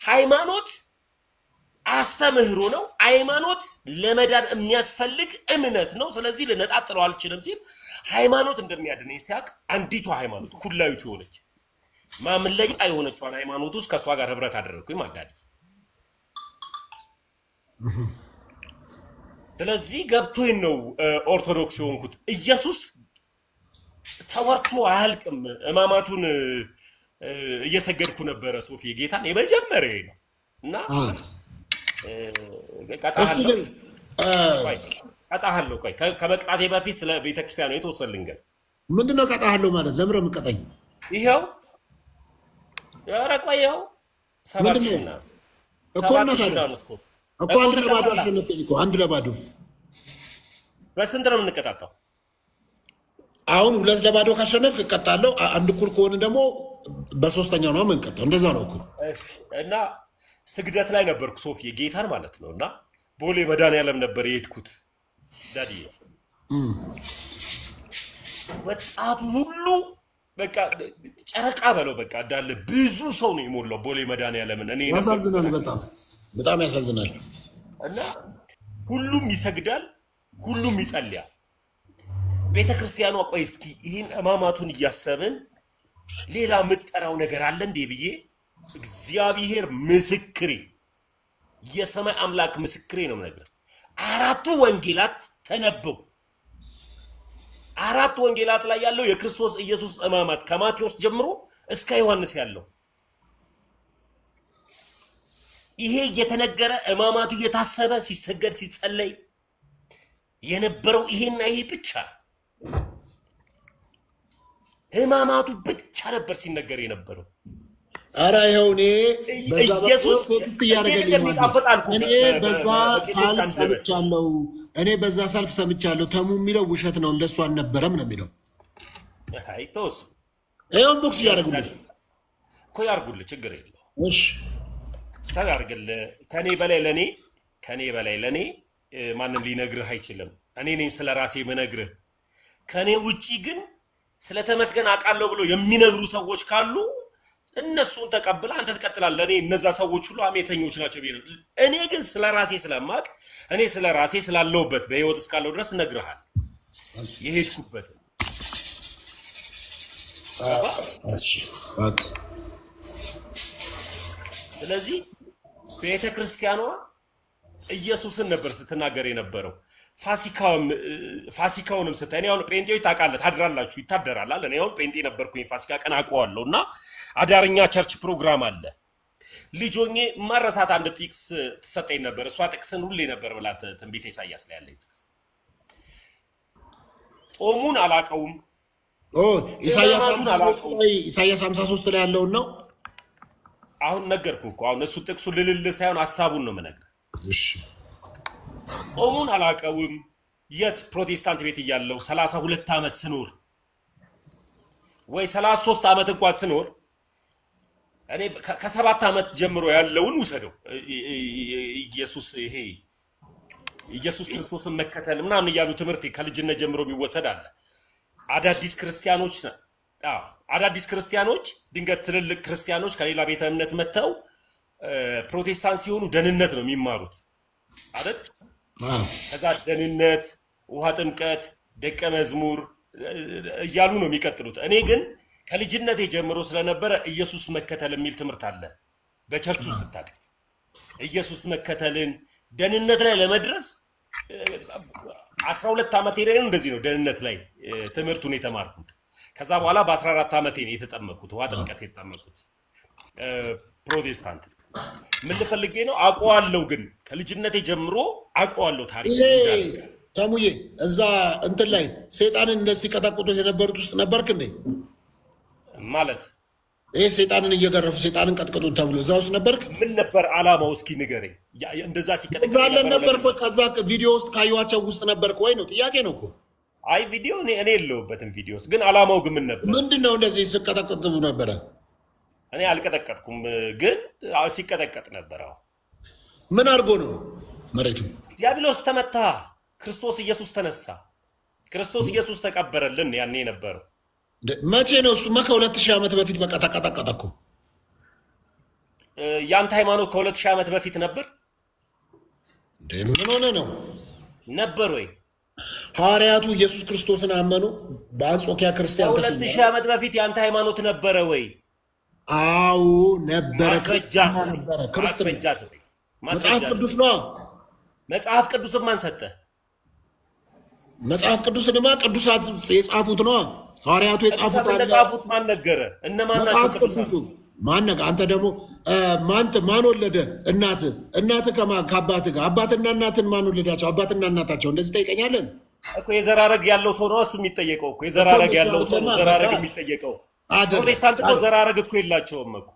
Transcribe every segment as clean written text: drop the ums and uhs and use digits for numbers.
ሃይማኖት አስተምህሮ ነው ሃይማኖት ለመዳን የሚያስፈልግ እምነት ነው ስለዚህ ለነጣጥለው አልችልም ሲል ሃይማኖት እንደሚያድነኝ ሲያቅ አንዲቱ ሃይማኖት ኩላዊት ሆነች ማምለጫ የሆነችዋን ሃይማኖት ውስጥ ከሷ ጋር ህብረት አደረኩኝ ማዳዲ ስለዚህ ገብቶኝ ነው ኦርቶዶክስ ሆንኩት ኢየሱስ ተወርቶ አያልቅም እማማቱን እየሰገድኩ ነበር ሶፊ ጌታን የመጀመሪያ ነው እና ቀጣሃለሁ ቆይ ከመቅጣቴ በፊት ስለ ቤተክርስቲያኑ የተወሰነ ልንገር ምንድነው ቀጣሃለሁ ማለት ለምረም ቀጣኝ ይሄው ያረ ቆየው ሰባትና እኮ አንድ ለባዶ አሸነፍኩ አንድ ለባዶ በስንት ነው የምንቀጣጣው አሁን ሁለት ለባዶ ካሸነፍክ እቀጣለሁ አንድ ኩል ከሆነ ደግሞ በሶስተኛው ነው የምንቀጣው እንደዛ ነው እኮ እና ስግደት ላይ ነበርኩ ሶፊ ጌታን ማለት ነውና ቦሌ መድኃኒዓለም ነበር የሄድኩት ዳዲ ወጣቱ ሁሉ በቃ ጨረቃ በለው በቃ እንዳለ ብዙ ሰው ነው የሞላው ቦሌ መድኃኒዓለምን እኔ ያሳዝናል በጣም ያሳዝናል እና ሁሉም ይሰግዳል ሁሉም ይጸልያል ቤተክርስቲያኗ ቆይ እስኪ ይሄን እማማቱን እያሰብን ሌላ ምጥራው ነገር አለ እንዴ ብዬ እግዚአብሔር ምስክሬ የሰማይ አምላክ ምስክሬ ነው ነገር አራቱ ወንጌላት ተነበው አራቱ ወንጌላት ላይ ያለው የክርስቶስ ኢየሱስ እማማት ከማቴዎስ ጀምሮ እስከ ዮሐንስ ያለው ይሄ የተነገረ እማማቱ የታሰበ ሲሰገድ ሲጸለይ የነበረው ይሄና ይሄ ብቻ እማማቱ ብቻ ነበር ሲነገር የነበረው አራ ይሁን ኢየሱስ እኔ በዛ ሳልፍ ሰምቻለሁ ተሙ የሚለው ውሸት ነው እንደሱ አልነበረም ነው የሚለው አይቶስ ይሁን ቦክስ ያደርጉልኝ እኮ ያርጉልህ ችግር የለው እሺ ሳጋርግልህ ከኔ በላይ ለኔ ማንም ሊነግርህ አይችልም እኔ ነኝ ስለራሴ መነግርህ ከኔ ውጪ ግን ስለተመስገን አቃለው ብሎ የሚነግሩ ሰዎች ካሉ እነሱን ተቀበል አንተ ተቀጥላለህ እኔ እነዛ ሰዎች ሁሉ አሜተኞች ናቸው ቢሉ እኔ ግን ስለራሴ ስለማቅ እኔ ስለራሴ ስላለውበት በህይወት እስካለው ድረስ ነግርሃል የሄድኩበት ስለዚህ ቤተክርስቲያኗ ኢየሱስን ነበር ስትናገር የነበረው ፋሲካውንም ስታይ አሁን ጴንጤዎች ታውቃለህ ታድራላችሁ ይታደራል እኔ አሁን ጴንጤ ነበርኩኝ ፋሲካ ቀን አውቀዋለሁና አዳርኛ ቸርች ፕሮግራም አለ ልጆኜ ማረሳት አንድ ጥቅስ ተሰጠኝ ነበር እሷ ጥቅስን ሁሌ ነበር ብላት ትንቢተ ኢሳይያስ ላይ ያለኝ ጥቅስ ጾሙን አላቀውም ኢሳይያስ 53 ላይ ያለው ነው አሁን ነገርኩህ እኮ አሁን እሱ ጥቅሱ ልልል ሳይሆን ሐሳቡን ነው መነግር እሺ ጾሙን አላቀውም የት ፕሮቴስታንት ቤት እያለው 32 ዓመት ስኖር ወይ 33 ዓመት እንኳን ስኖር እኔ ከ7 ዓመት ጀምሮ ያለውን ውሰደው ኢየሱስ ክርስቶስን መከተል ምናምን ያሉ ትምህርት ከልጅነት ጀምሮ የሚወሰድ አለ አዳዲስ ክርስቲያኖች ድንገት ትልልቅ ክርስቲያኖች ከሌላ ቤተ እምነት መተው ፕሮቴስታንት ሲሆኑ ደህንነት ነው የሚማሩት አይደል ከዛ ደህንነት ውሃ ጥምቀት ደቀ መዝሙር እያሉ ነው የሚቀጥሉት እኔ ግን ከልጅነቴ ጀምሮ ስለነበረ ኢየሱስ መከተል የሚል ትምህርት አለ በቸርቹ ስታድግ ኢየሱስ መከተልን ደህንነት ላይ ለመድረስ 12 ዓመት ሄደን እንደዚህ ነው ደህንነት ላይ ትምህርቱን የተማርኩት ከዛ በኋላ በ14 ዓመቴ ነው የተጠመቅኩት ውሃ ጥምቀት የተጠመቅኩት ፕሮቴስታንት ምን ልፈልጌ ነው አቋዋለሁ ግን ከልጅነቴ ጀምሮ አቋዋለሁ ታሪክ ተሙዬ እዛ እንትን ላይ ሰይጣንን እንደዚህ ቀጠቅጦት የነበሩት ውስጥ ነበርክ እንዴ ማለት ይሄ ሰይጣንን እየገረፉ ሰይጣንን ቀጥቅጡት ተብሎ እዛ ውስጥ ነበርክ ምን ነበር አላማው እስኪ ንገረኝ እንደዛ ሲቀጠቅጥ እዛ ነበርክ ከዛ ቪዲዮ ውስጥ ካዩዋቸው ውስጥ ነበርክ ወይ ነው ጥያቄ ነው እኮ አይ ቪዲዮ እኔ የለሁበትም ቪዲዮስ ግን አላማው ግን ምን ነበር ምንድነው እንደዚህ ሲቀጠቅጡ ነበረ እኔ አልቀጠቀጥኩም ግን ሲቀጠቀጥ ነበር ምን አድርጎ ነው መሬቱ ዲያብሎስ ተመታ ክርስቶስ ኢየሱስ ተነሳ ክርስቶስ ኢየሱስ ተቀበረልን ያኔ ነበር መቼ ነው እሱማ ከ2000 ዓመት በፊት በቃ ተቀጠቀጠ እኮ ያንተ ሃይማኖት ከ2000 ዓመት በፊት ነበር? ምን ሆነ ነው ነበር ወይ? ሐዋርያቱ ኢየሱስ ክርስቶስን አመኑ። በአንጾኪያ ክርስቲያን ተሰኘ። 2000 ዓመት በፊት ያንተ ሃይማኖት ነበረ ወይ? አዎ ነበረ። ክርስትና መጽሐፍ ቅዱስ ነው። መጽሐፍ ቅዱስን ማን ሰጠ? መጽሐፍ ቅዱስንማ ቅዱሳት የጻፉት ነው። ሐዋርያቱ የጻፉት አለ። ጻፉት ማን ነገረ? እነማን ናቸው ቅዱሳት? ማን ነገ? አንተ ደግሞ ማን ወለደ? እናት ከአባት ጋር አባትና እናትን ማን ወለዳቸው? አባትና እናታቸው እንደዚህ ጠይቀኛለን እኮ። የዘራረግ ያለው ሰው ነው እሱ የሚጠየቀው እኮ። የዘራረግ ያለው ሰው ነው ዘራረግ የሚጠየቀው። ፕሮቴስታንት እኮ ዘራረግ እኮ የላቸውም እኮ።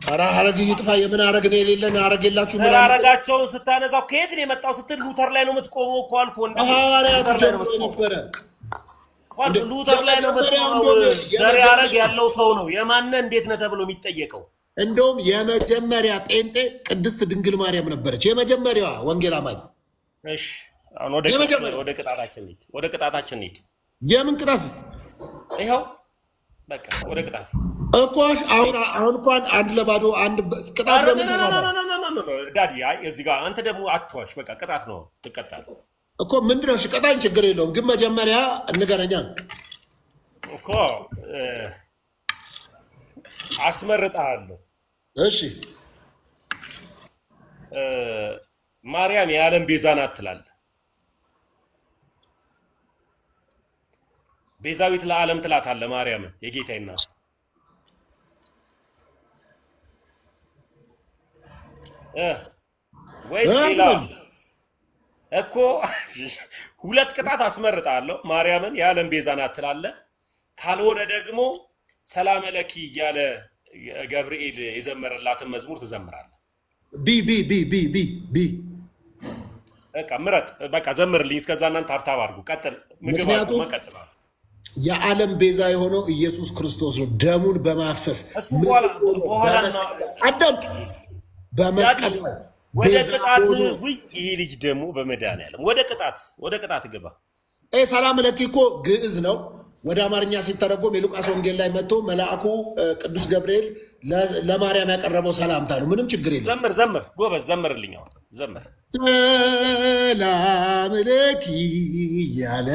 ኧረ ሐረግ ይጥፋ። የምን ሐረግ ነው የሌለን? ሐረግ የላችሁ። ዘራረጋቸውን ስታነዛው ከየት ነው የመጣው ስትል ሉተር ላይ ነው የምትቆመው እኮ አልኩህ። ሐዋርያቱ ጀምሮ ነበረ። ሉተር ላይ ነው የምትቆመው። ዘር ሐረግ ያለው ሰው ነው የማነ እንዴት ነው ተብሎ የሚጠየቀው? እንደውም የመጀመሪያ ጴንጤ ቅድስት ድንግል ማርያም ነበረች፣ የመጀመሪያዋ ወንጌል አማኝ። እሺ አሁን ወደ ቅጣታችን ሂድ። የምን ቅጣት? ይኸው በቃ ወደ ቅጣት እኮ አሁን እንኳን 1-0 አንድ ቅጣት ዳዲ። አይ እዚህ ጋር አንተ ደግሞ አትዋሽ። በቃ ቅጣት ነው ትቀጣለህ እኮ። ምንድነው? እሺ ቅጣኝ፣ ችግር የለውም ግን መጀመሪያ እንገናኛ እኮ አስመርጣለሁ። እሺ ማርያም የዓለም ቤዛ ናት ትላለህ። ቤዛዊት ለዓለም ትላታለህ ማርያምን የጌታዬ እናት። ወይስ ሌላ እኮ? ሁለት ቅጣት አስመርጣለሁ። ማርያምን የዓለም ቤዛ ናት ትላለህ። ካልሆነ ደግሞ ሰላም ለኪ እያለ ገብርኤል የዘመረላትን መዝሙር ትዘምራለህ። በቃ ምረጥ። በቃ ዘምርልኝ። እስከዛ እናንተ ሀብታብ አድርጉ። ቀጥል። ምግብ መቀጥል። የዓለም ቤዛ የሆነው ኢየሱስ ክርስቶስ ነው። ደሙን በማፍሰስ አዳምጥ። በመስቀል ወደ ቅጣት ውይ፣ ይህ ልጅ ደግሞ በመድኃኒዓለም ወደ ቅጣት ግባ። ሰላም ለኪ እኮ ግዕዝ ነው። ወደ አማርኛ ሲተረጎም የሉቃስ ወንጌል ላይ መጥቶ መልአኩ ቅዱስ ገብርኤል ለማርያም ያቀረበው ሰላምታ ነው። ምንም ችግር የለም። ዘምር ጎበዝ፣ ዘምርልኝ። አሁን ዘምር። ሰላም ለኪ እያለ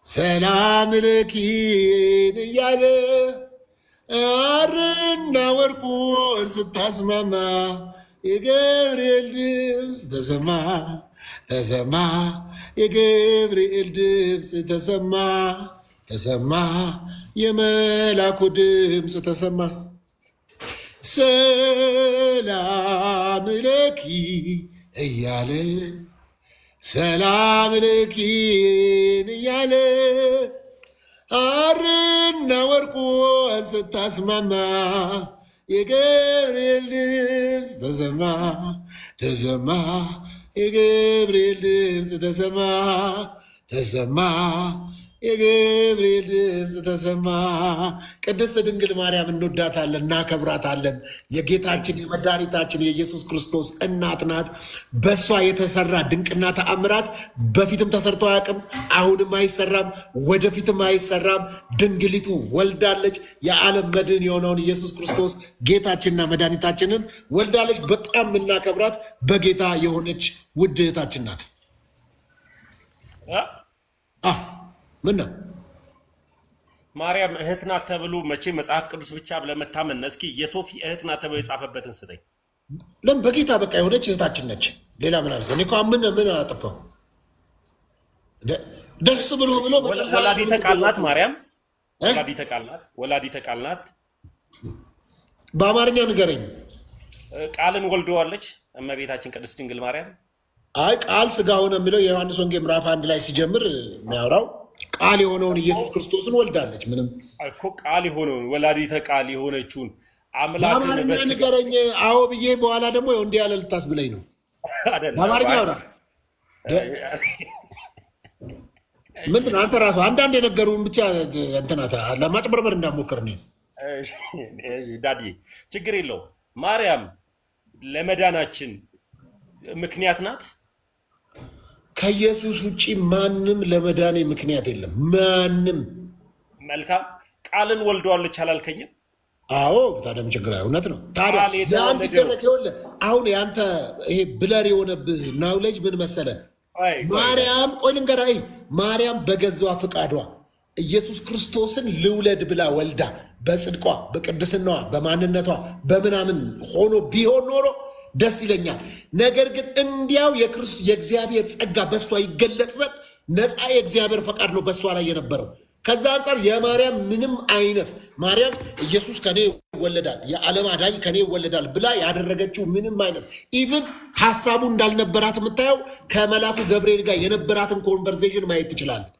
ሰላም ለኪን እያለ አርና ወርቁን ስታስማማ የገብርኤል ድምፅ ተሰማ የገብርኤል ድምፅ ተሰማ የመላኩ ድምፅ ተሰማ። ሰላም ለኪ እያለ ሰላም ለኪን እያለ አርና ወርቁን ስታስማማ የገብርኤል ድምፅ ተሰማ የገብርኤል ድምፅ ተሰማ የገብርኤል ድምፅ ተሰማ። ቅድስት ድንግል ማርያም እንወዳታለን፣ እናከብራታለን። የጌታችን የመድኃኒታችን የኢየሱስ ክርስቶስ እናት ናት። በእሷ የተሰራ ድንቅና ተአምራት በፊትም ተሰርቶ አያውቅም፣ አሁንም አይሰራም፣ ወደፊትም አይሰራም። ድንግሊቱ ወልዳለች። የዓለም መድህን የሆነውን ኢየሱስ ክርስቶስ ጌታችንና መድኃኒታችንን ወልዳለች። በጣም የምናከብራት በጌታ የሆነች ውድ እህታችን ናት። ምን ነው ማርያም እህት ናት ተብሎ መቼ መጽሐፍ ቅዱስ ብቻ ለመታመን? እስኪ የሶፊ እህት ናት ተብሎ የጻፈበትን ስጠኝ። ለምን በጌታ በቃ የሆነች እህታችን ነች። ሌላ ምን አለ? እኔ እኮ ምን አጠፋው? ደስ ብሎ ወላዲተ ቃል ናት ማርያም። ወላዲተ ቃል ናት። በአማርኛ ንገረኝ። ቃልን ወልደዋለች እመቤታችን ቅድስት ድንግል ማርያም። አይ ቃል ስጋ ሆነ የሚለው የዮሐንስ ወንጌል ምዕራፍ 1 ላይ ሲጀምር የሚያወራው ቃል የሆነውን ኢየሱስ ክርስቶስን ወልዳለች። ምንም እኮ ቃል የሆነውን ወላዲተ ቃል የሆነችውን አምላክን ንገረኝ። አዎ ብዬ በኋላ ደግሞ እንዲህ ያለ ልታስብለኝ ነው። በአማርኛ አውራ። ምንድን ነው አንተ ራሱ አንዳንድ የነገሩን ብቻ እንትናታ ለማጭበርበር እንዳሞክር ነው። ዳዲ ችግር የለው። ማርያም ለመዳናችን ምክንያት ናት። ከኢየሱስ ውጭ ማንም ለመዳኔ ምክንያት የለም። ማንም። መልካም ቃልን ወልደዋለች አላልከኝም? አዎ ታዲያ ምን ችግር እውነት ነው። ታዲያ ያን ቢደረግ ይኸውልህ አሁን ያንተ ይሄ ብለር የሆነብህ ናውሌጅ ምን መሰለህ? ማርያም ቆይ ልንገርህ፣ ማርያም በገዛዋ ፍቃዷ ኢየሱስ ክርስቶስን ልውለድ ብላ ወልዳ በጽድቋ በቅድስናዋ በማንነቷ በምናምን ሆኖ ቢሆን ኖሮ ደስ ይለኛል። ነገር ግን እንዲያው የእግዚአብሔር ጸጋ በሷ ይገለጥ ዘንድ ነፃ የእግዚአብሔር ፈቃድ ነው በሷ ላይ የነበረው። ከዛ አንጻር የማርያም ምንም አይነት ማርያም ኢየሱስ ከኔ ይወለዳል የዓለም አዳኝ ከኔ ይወለዳል ብላ ያደረገችው ምንም አይነት ኢቭን ሀሳቡ እንዳልነበራት የምታየው ከመላኩ ገብርኤል ጋር የነበራትን ኮንቨርሴሽን ማየት ትችላለህ።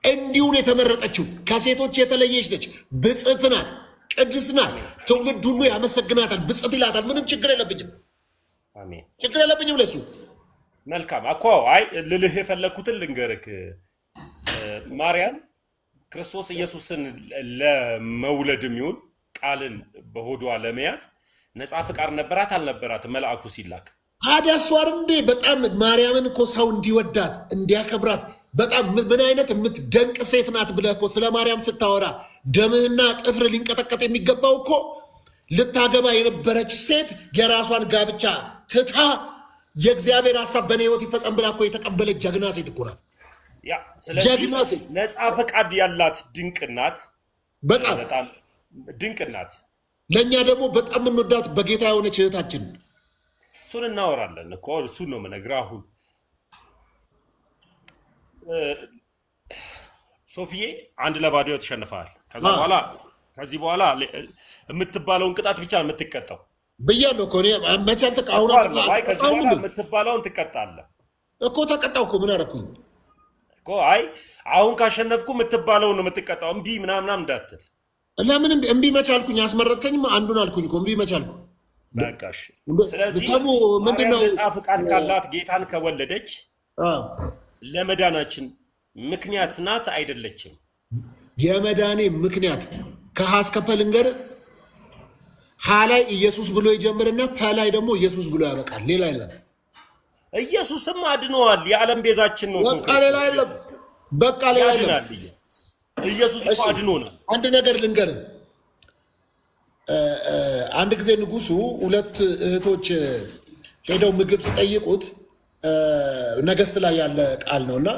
እንዲሁን የተመረጠችው ከሴቶች የተለየች ነች። ብጽዕት ናት፣ ቅድስት ናት። ትውልድ ሁሉ ያመሰግናታል፣ ብጽዕት ይላታል። ምንም ችግር የለብኝም፣ ችግር የለብኝም ለሱ። መልካም እኮ አይ ልልህ የፈለግኩትን ልንገርክ። ማርያም ክርስቶስ ኢየሱስን ለመውለድ የሚሆን ቃልን በሆዷ ለመያዝ ነፃ ፍቃድ ነበራት አልነበራት? መልአኩ ሲላክ አዳሷር እንዴ በጣም ማርያምን እኮ ሰው እንዲወዳት እንዲያከብራት በጣም ምን አይነት የምትደንቅ ሴት ናት ብለህ እኮ ስለ ማርያም ስታወራ ደምህና ጥፍር ሊንቀጠቀጥ የሚገባው እኮ ልታገባ የነበረች ሴት የራሷን ጋብቻ ትታ የእግዚአብሔር ሀሳብ በእኔ ህይወት ይፈጸም ብላ እኮ የተቀበለች ጀግና ሴት እኮ ናት። ያ ስለዚህ ነፃ ፈቃድ ያላት ድንቅ ናት፣ በጣም ድንቅ ናት። ለእኛ ደግሞ በጣም የምንወዳት በጌታ የሆነች እህታችን እሱን እናወራለን እኮ እሱን ነው የምነግርህ። አሁን ሶፊዬ 1-0 ተሸንፈሃል። ከዚህ በኋላ የምትባለውን ቅጣት ብቻ የምትቀጣው ብያለሁ እኮ መቻል ተቃውና ከዚህ በኋላ የምትባለውን ትቀጣለህ እኮ። ተቀጣው እኮ ምን አደረኩኝ እኮ። አይ አሁን ካሸነፍኩ የምትባለውን ነው የምትቀጣው። እምቢ ምናምን እንዳትል። ለምን እምቢ መቻልኩኝ? አስመረጥከኝማ አንዱን አልኩኝ እኮ እምቢ መቻልኩ። በቃሽ። ስለዚህ ምንድነው ነፃ ፍቃድ ካላት ጌታን ከወለደች ለመዳናችን ምክንያት ናት አይደለችም? የመዳኔ ምክንያት ከሀ እስከ ፐ ልንገርህ። ሀ ላይ ኢየሱስ ብሎ ይጀምርና ፐ ላይ ደግሞ ኢየሱስ ብሎ ያበቃል። ሌላ የለም። ኢየሱስም አድነዋል። የዓለም ቤዛችን ነው። በቃ ሌላ የለም። በቃ ሌላ የለም። ኢየሱስ እኮ አድኖናል። አንድ ነገር ልንገርህ። አንድ ጊዜ ንጉሱ 2 እህቶች ሄደው ምግብ ሲጠይቁት ነገስት ላይ ያለ ቃል ነው እና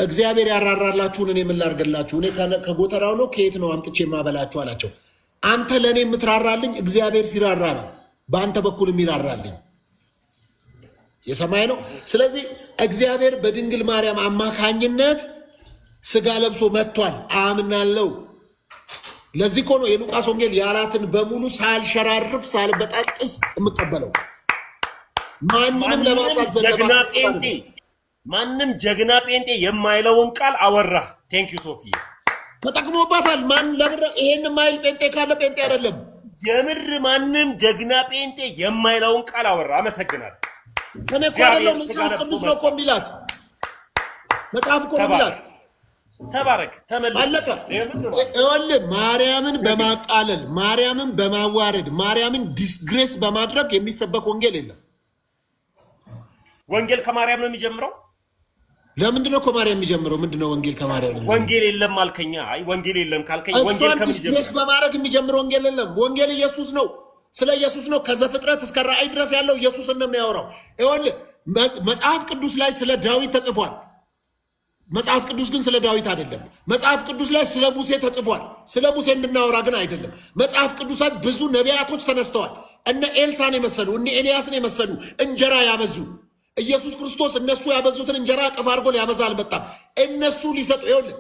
እግዚአብሔር ያራራላችሁን እኔ ምን ላድርግላችሁ? እኔ ከጎተራው ነው ከየት ነው አምጥቼ የማበላችሁ አላቸው። አንተ ለእኔ የምትራራልኝ እግዚአብሔር ሲራራ ነው በአንተ በኩል የሚራራልኝ የሰማይ ነው። ስለዚህ እግዚአብሔር በድንግል ማርያም አማካኝነት ስጋ ለብሶ መጥቷል፣ አምናለሁ። ለዚህ እኮ ነው የሉቃስ ወንጌል የአራትን በሙሉ ሳልሸራርፍ ሳልበጣጥስ የምቀበለው። ማንም ጀግና ጴንጤ የማይለውን ቃል አወራ። ቴንኪዩ ሶፊ ተጠቅሞባታል። ማን ለምረ ይሄን ማይል ጴንጤ ካለ ጴንጤ አይደለም። የምር ማንም ጀግና ጴንጤ የማይለውን ቃል አወራ። አመሰግናለሁ። ከኔ እኮ አይደለም መጽሐፍ ቅዱስ ነው እኮ የሚላት። መጽሐፍ እኮ ነው የሚላት። ተባረክ ተመለስ። አለቀ። ይኸውልህ ማርያምን በማቃለል ማርያምን በማዋረድ ማርያምን ዲስግሬስ በማድረግ የሚሰበክ ወንጌል የለም። ወንጌል ከማርያም ነው የሚጀምረው። ለምንድን ነው ከማርያም የሚጀምረው? ምንድነው ወንጌል ከማርያም ነው? ወንጌል የለም አልከኛ። አይ ወንጌል የለም ካልከኝ ወንጌል ዲስግሬስ በማድረግ የሚጀምር ወንጌል የለም። ወንጌል ኢየሱስ ነው። ስለ ኢየሱስ ነው። ከዘፍጥረት እስከ ራእይ ድረስ ያለው ኢየሱስን ነው የሚያወራው። ይኸውልህ መጽሐፍ ቅዱስ ላይ ስለ ዳዊት ተጽፏል። መጽሐፍ ቅዱስ ግን ስለ ዳዊት አይደለም። መጽሐፍ ቅዱስ ላይ ስለ ሙሴ ተጽፏል። ስለ ሙሴ እንድናወራ ግን አይደለም። መጽሐፍ ቅዱስ ላይ ብዙ ነቢያቶች ተነስተዋል። እነ ኤልሳን የመሰሉ እነ ኤልያስን የመሰሉ እንጀራ ያበዙ። ኢየሱስ ክርስቶስ እነሱ ያበዙትን እንጀራ እጥፍ አድርጎ ሊያበዛ አልመጣም። እነሱ ሊሰጡ ይኸውልህ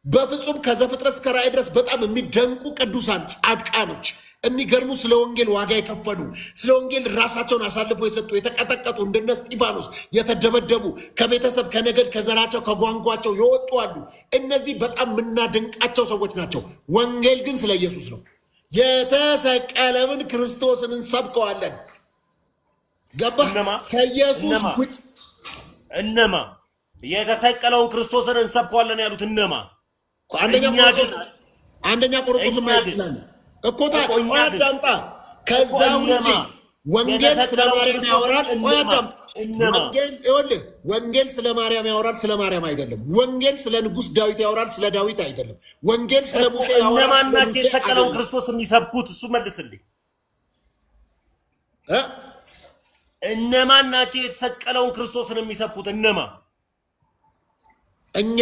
በፍጹም ከዘፍጥረት እስከ ራእይ ድረስ በጣም የሚደንቁ ቅዱሳን ጻድቃኖች የሚገርሙ ስለ ወንጌል ዋጋ የከፈሉ ስለ ወንጌል ራሳቸውን አሳልፎ የሰጡ የተቀጠቀጡ እንደነ እስጢፋኖስ የተደበደቡ ከቤተሰብ ከነገድ ከዘራቸው ከጓንጓቸው የወጡ አሉ። እነዚህ በጣም የምናደንቃቸው ሰዎች ናቸው። ወንጌል ግን ስለ ኢየሱስ ነው። የተሰቀለውን ክርስቶስን እንሰብከዋለን። ገባ? ከኢየሱስ ውጭ እነማ የተሰቀለውን ክርስቶስን እንሰብከዋለን ያሉት እነማ? አንደኛ ቆሮንቶስ ማየት ይችላል እኮ ታዲያ አዳምጣ። ከዛ ውጭ ወንጌል ስለ ማርያም ያወራል። አዳምጥ። ወንጌል ስለ ማርያም ያወራል፣ ስለ ማርያም አይደለም። ወንጌል ስለ ንጉሥ ዳዊት ያወራል፣ ስለ ዳዊት አይደለም። ወንጌል ስለ ሙሴ ያወራል። እነማን ናቸው የተሰቀለውን ክርስቶስ የሚሰብኩት? እሱ መልስልኝ። እነማን ናቸው የተሰቀለውን ክርስቶስን የሚሰብኩት? እነማን? እኛ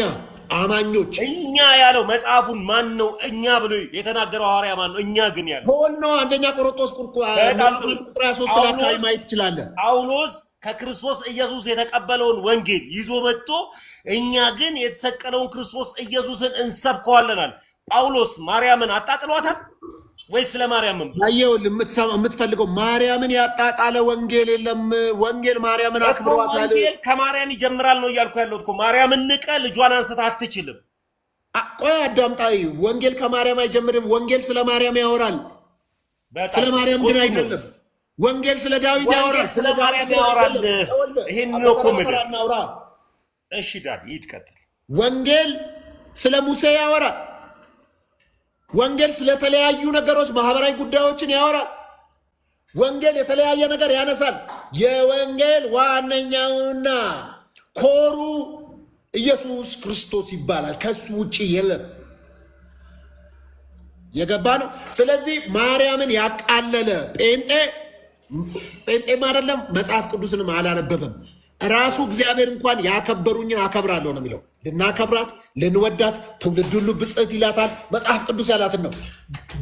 አማኞች። እኛ ያለው መጽሐፉን ማን ነው እኛ ብሎ የተናገረው? ሐዋርያ ማን ነው? እኛ ግን ያለው ሆኖ ነው። አንደኛ ቆሮንቶስ ቁጥር 3 ላይ ማየት ትችላለህ። ጳውሎስ ከክርስቶስ ኢየሱስ የተቀበለውን ወንጌል ይዞ መጥቶ እኛ ግን የተሰቀለውን ክርስቶስ ኢየሱስን እንሰብከዋለናል። ጳውሎስ ማርያምን አጣጥሏታል ወይስ ስለ ማርያም የምትፈልገው? ማርያምን ያጣጣለ ወንጌል የለም። ወንጌል ማርያምን አክብሯታል። ወንጌል ከማርያም ይጀምራል ነው እያልኩ ያለሁት እኮ። ማርያምን ንቀ ልጇን አንስታ አትችልም። ቆይ አዳምጣይ። ወንጌል ከማርያም አይጀምርም። ወንጌል ስለ ማርያም ያወራል፣ ስለ ማርያም ግን አይደለም። ወንጌል ስለ ዳዊት ያወራል፣ ስለ ማርያም ያወራል። ይሄን ነው እኮ ምድር። እሺ ዳድ ይትቀጥል። ወንጌል ስለ ሙሴ ያወራል። ወንጌል ስለተለያዩ ነገሮች ማህበራዊ ጉዳዮችን ያወራል። ወንጌል የተለያየ ነገር ያነሳል። የወንጌል ዋነኛውና ኮሩ ኢየሱስ ክርስቶስ ይባላል። ከሱ ውጭ የለም። የገባ ነው። ስለዚህ ማርያምን ያቃለለ ጴንጤም አይደለም፣ መጽሐፍ ቅዱስንም አላነበበም። ራሱ እግዚአብሔር እንኳን ያከበሩኝን አከብራለሁ ነው የሚለው። ልናከብራት ልንወዳት ትውልድ ሁሉ ብጽዕት ይላታል። መጽሐፍ ቅዱስ ያላትን ነው።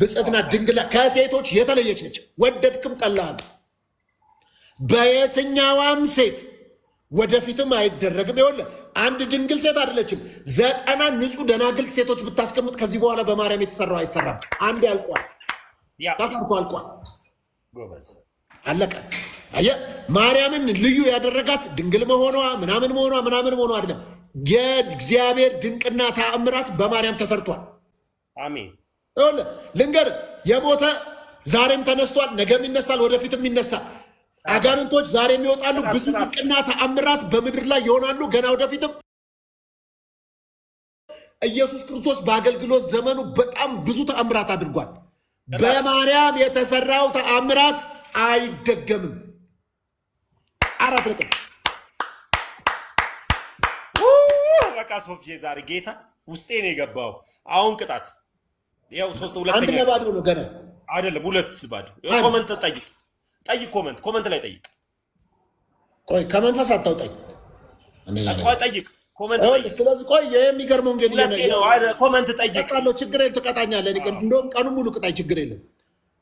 ብጽዕትና ድንግል ከሴቶች የተለየች ነች። ወደድክም ጠላህም በየትኛዋም ሴት ወደፊትም አይደረግም። ይኸውልህ አንድ ድንግል ሴት አይደለችም። 90 ንጹህ ደናግል ሴቶች ብታስቀምጥ ከዚህ በኋላ በማርያም የተሰራው አይሰራም። አንድ ያልቋል፣ ተሰርቶ አልቋል፣ አለቀ። አየህ፣ ማርያምን ልዩ ያደረጋት ድንግል መሆኗ ምናምን መሆኗ አይደለም። የእግዚአብሔር ድንቅና ተአምራት በማርያም ተሰርቷል። አሜን። ልንገር፣ የሞተ ዛሬም ተነስቷል፣ ነገም ይነሳል፣ ወደፊትም ይነሳል። አጋንንቶች ዛሬም ይወጣሉ። ብዙ ድንቅና ተአምራት በምድር ላይ ይሆናሉ። ገና ወደፊትም ኢየሱስ ክርስቶስ በአገልግሎት ዘመኑ በጣም ብዙ ተአምራት አድርጓል። በማርያም የተሰራው ተአምራት አይደገምም። 4 ነጥብ። በቃ ሶፊዬ ዛሬ ጌታ ውስጤ ነው የገባው። አሁን ቅጣት ያው 3-2 አንድ ለባዶ ነው ገና አይደለም፣ 2 ባዶ። ኮመንት ጠይቅ፣ ኮመንት ላይ ጠይቅ። ቆይ ከመንፈስ አታውጣኝ። ቆይ ጠይቅ፣ ኮመንት ጠይቅ። ስለዚህ ቆይ የሚገርመው እንግዲህ ነው ኮመንት ጠይቅ። ተቃሎ ችግር የለም፣ ትቀጣኛለህ። እንደውም ቀኑ ሙሉ ቅጣኝ፣ ችግር የለም።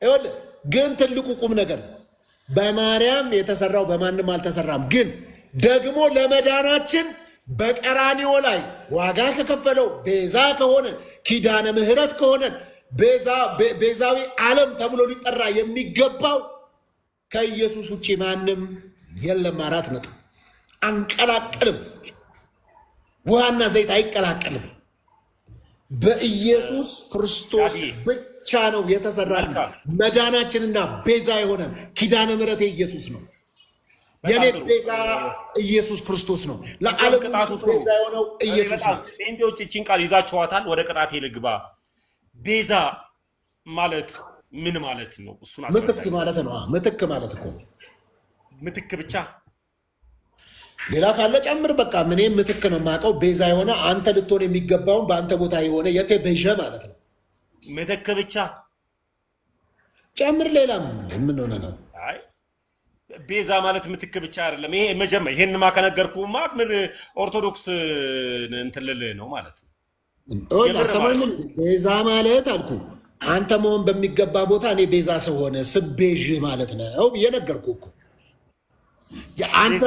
ይኸውልህ ግን ትልቁ ቁም ነገር በማርያም የተሰራው በማንም አልተሰራም። ግን ደግሞ ለመዳናችን በቀራንዮ ላይ ዋጋ ከከፈለው ቤዛ ከሆነ ኪዳነ ምሕረት ከሆነ ቤዛዊ ዓለም ተብሎ ሊጠራ የሚገባው ከኢየሱስ ውጭ ማንም የለም። 4 ነጥብ። አንቀላቅልም። ውሃና ዘይት አይቀላቀልም። በኢየሱስ ክርስቶስ ብቻ ነው የተሰራ። መዳናችንና ቤዛ የሆነን ኪዳነ ምሕረት ኢየሱስ ነው። የኔ ቤዛ ኢየሱስ ክርስቶስ ነው። ለዓለም ቤዛ የሆነው ኢየሱስ ነው። ጴንጤዎች እቺን ቃል ይዛችኋታል። ወደ ቅጣቴ ልግባ። ቤዛ ማለት ምን ማለት ነው? እሱን ምትክ ማለት ነው። ምትክ ማለት እኮ ምትክ ብቻ፣ ሌላ ካለ ጨምር። በቃ ምን ምትክ ነው የማውቀው። ቤዛ የሆነ አንተ ልትሆን የሚገባውን በአንተ ቦታ የሆነ የተቤዠ ማለት ነው። ምትክ ብቻ ጨምር። ሌላም ምን ሆነ ነው? አይ ቤዛ ማለት ምትክ ብቻ አይደለም። ይሄ መጀመሪያ ይሄንማ ከነገርኩማ ምን ኦርቶዶክስ እንትን ልልህ ነው ማለት ነው። ሰማኝም ቤዛ ማለት አልኩ አንተ መሆን በሚገባ ቦታ እኔ ቤዛ ሰው ሆነ ስቤዥ ማለት ነው የነገርኩህ እኮ። አንተ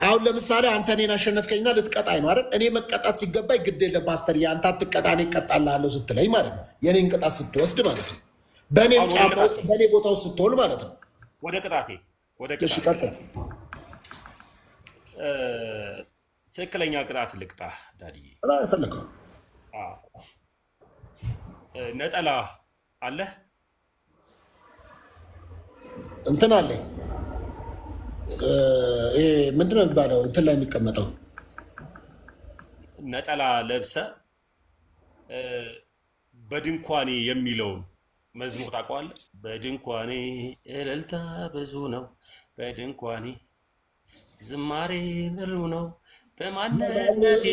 አሁን ለምሳሌ አንተ እኔን አሸነፍከኝና ልትቀጣኝ ነው አይደል? እኔ መቀጣት ሲገባኝ ግድ የለም ፓስተር የአንተ አትቀጣ እኔ እቀጣልሃለሁ ስትለኝ ማለት ነው። የኔን ቅጣት ስትወስድ ማለት ነው። በእኔም ጫማ ውስጥ በእኔ ቦታ ውስጥ ስትሆን ማለት ነው። ወደ ቅጣቴ ቀጥል። ትክክለኛ ቅጣት ልቅጣ ዳድዬ። ፈለግከው ነጠላ አለ እንትን አለኝ። ምንድን ነው የሚባለው? እንትን ላይ የሚቀመጠው ነጠላ ለብሰ በድንኳኔ የሚለውን መዝሙር ታውቀዋለህ? በድንኳኔ እልልታ ብዙ ነው፣ በድንኳኔ ዝማሬ ምሉ ነው፣ በማንነቴ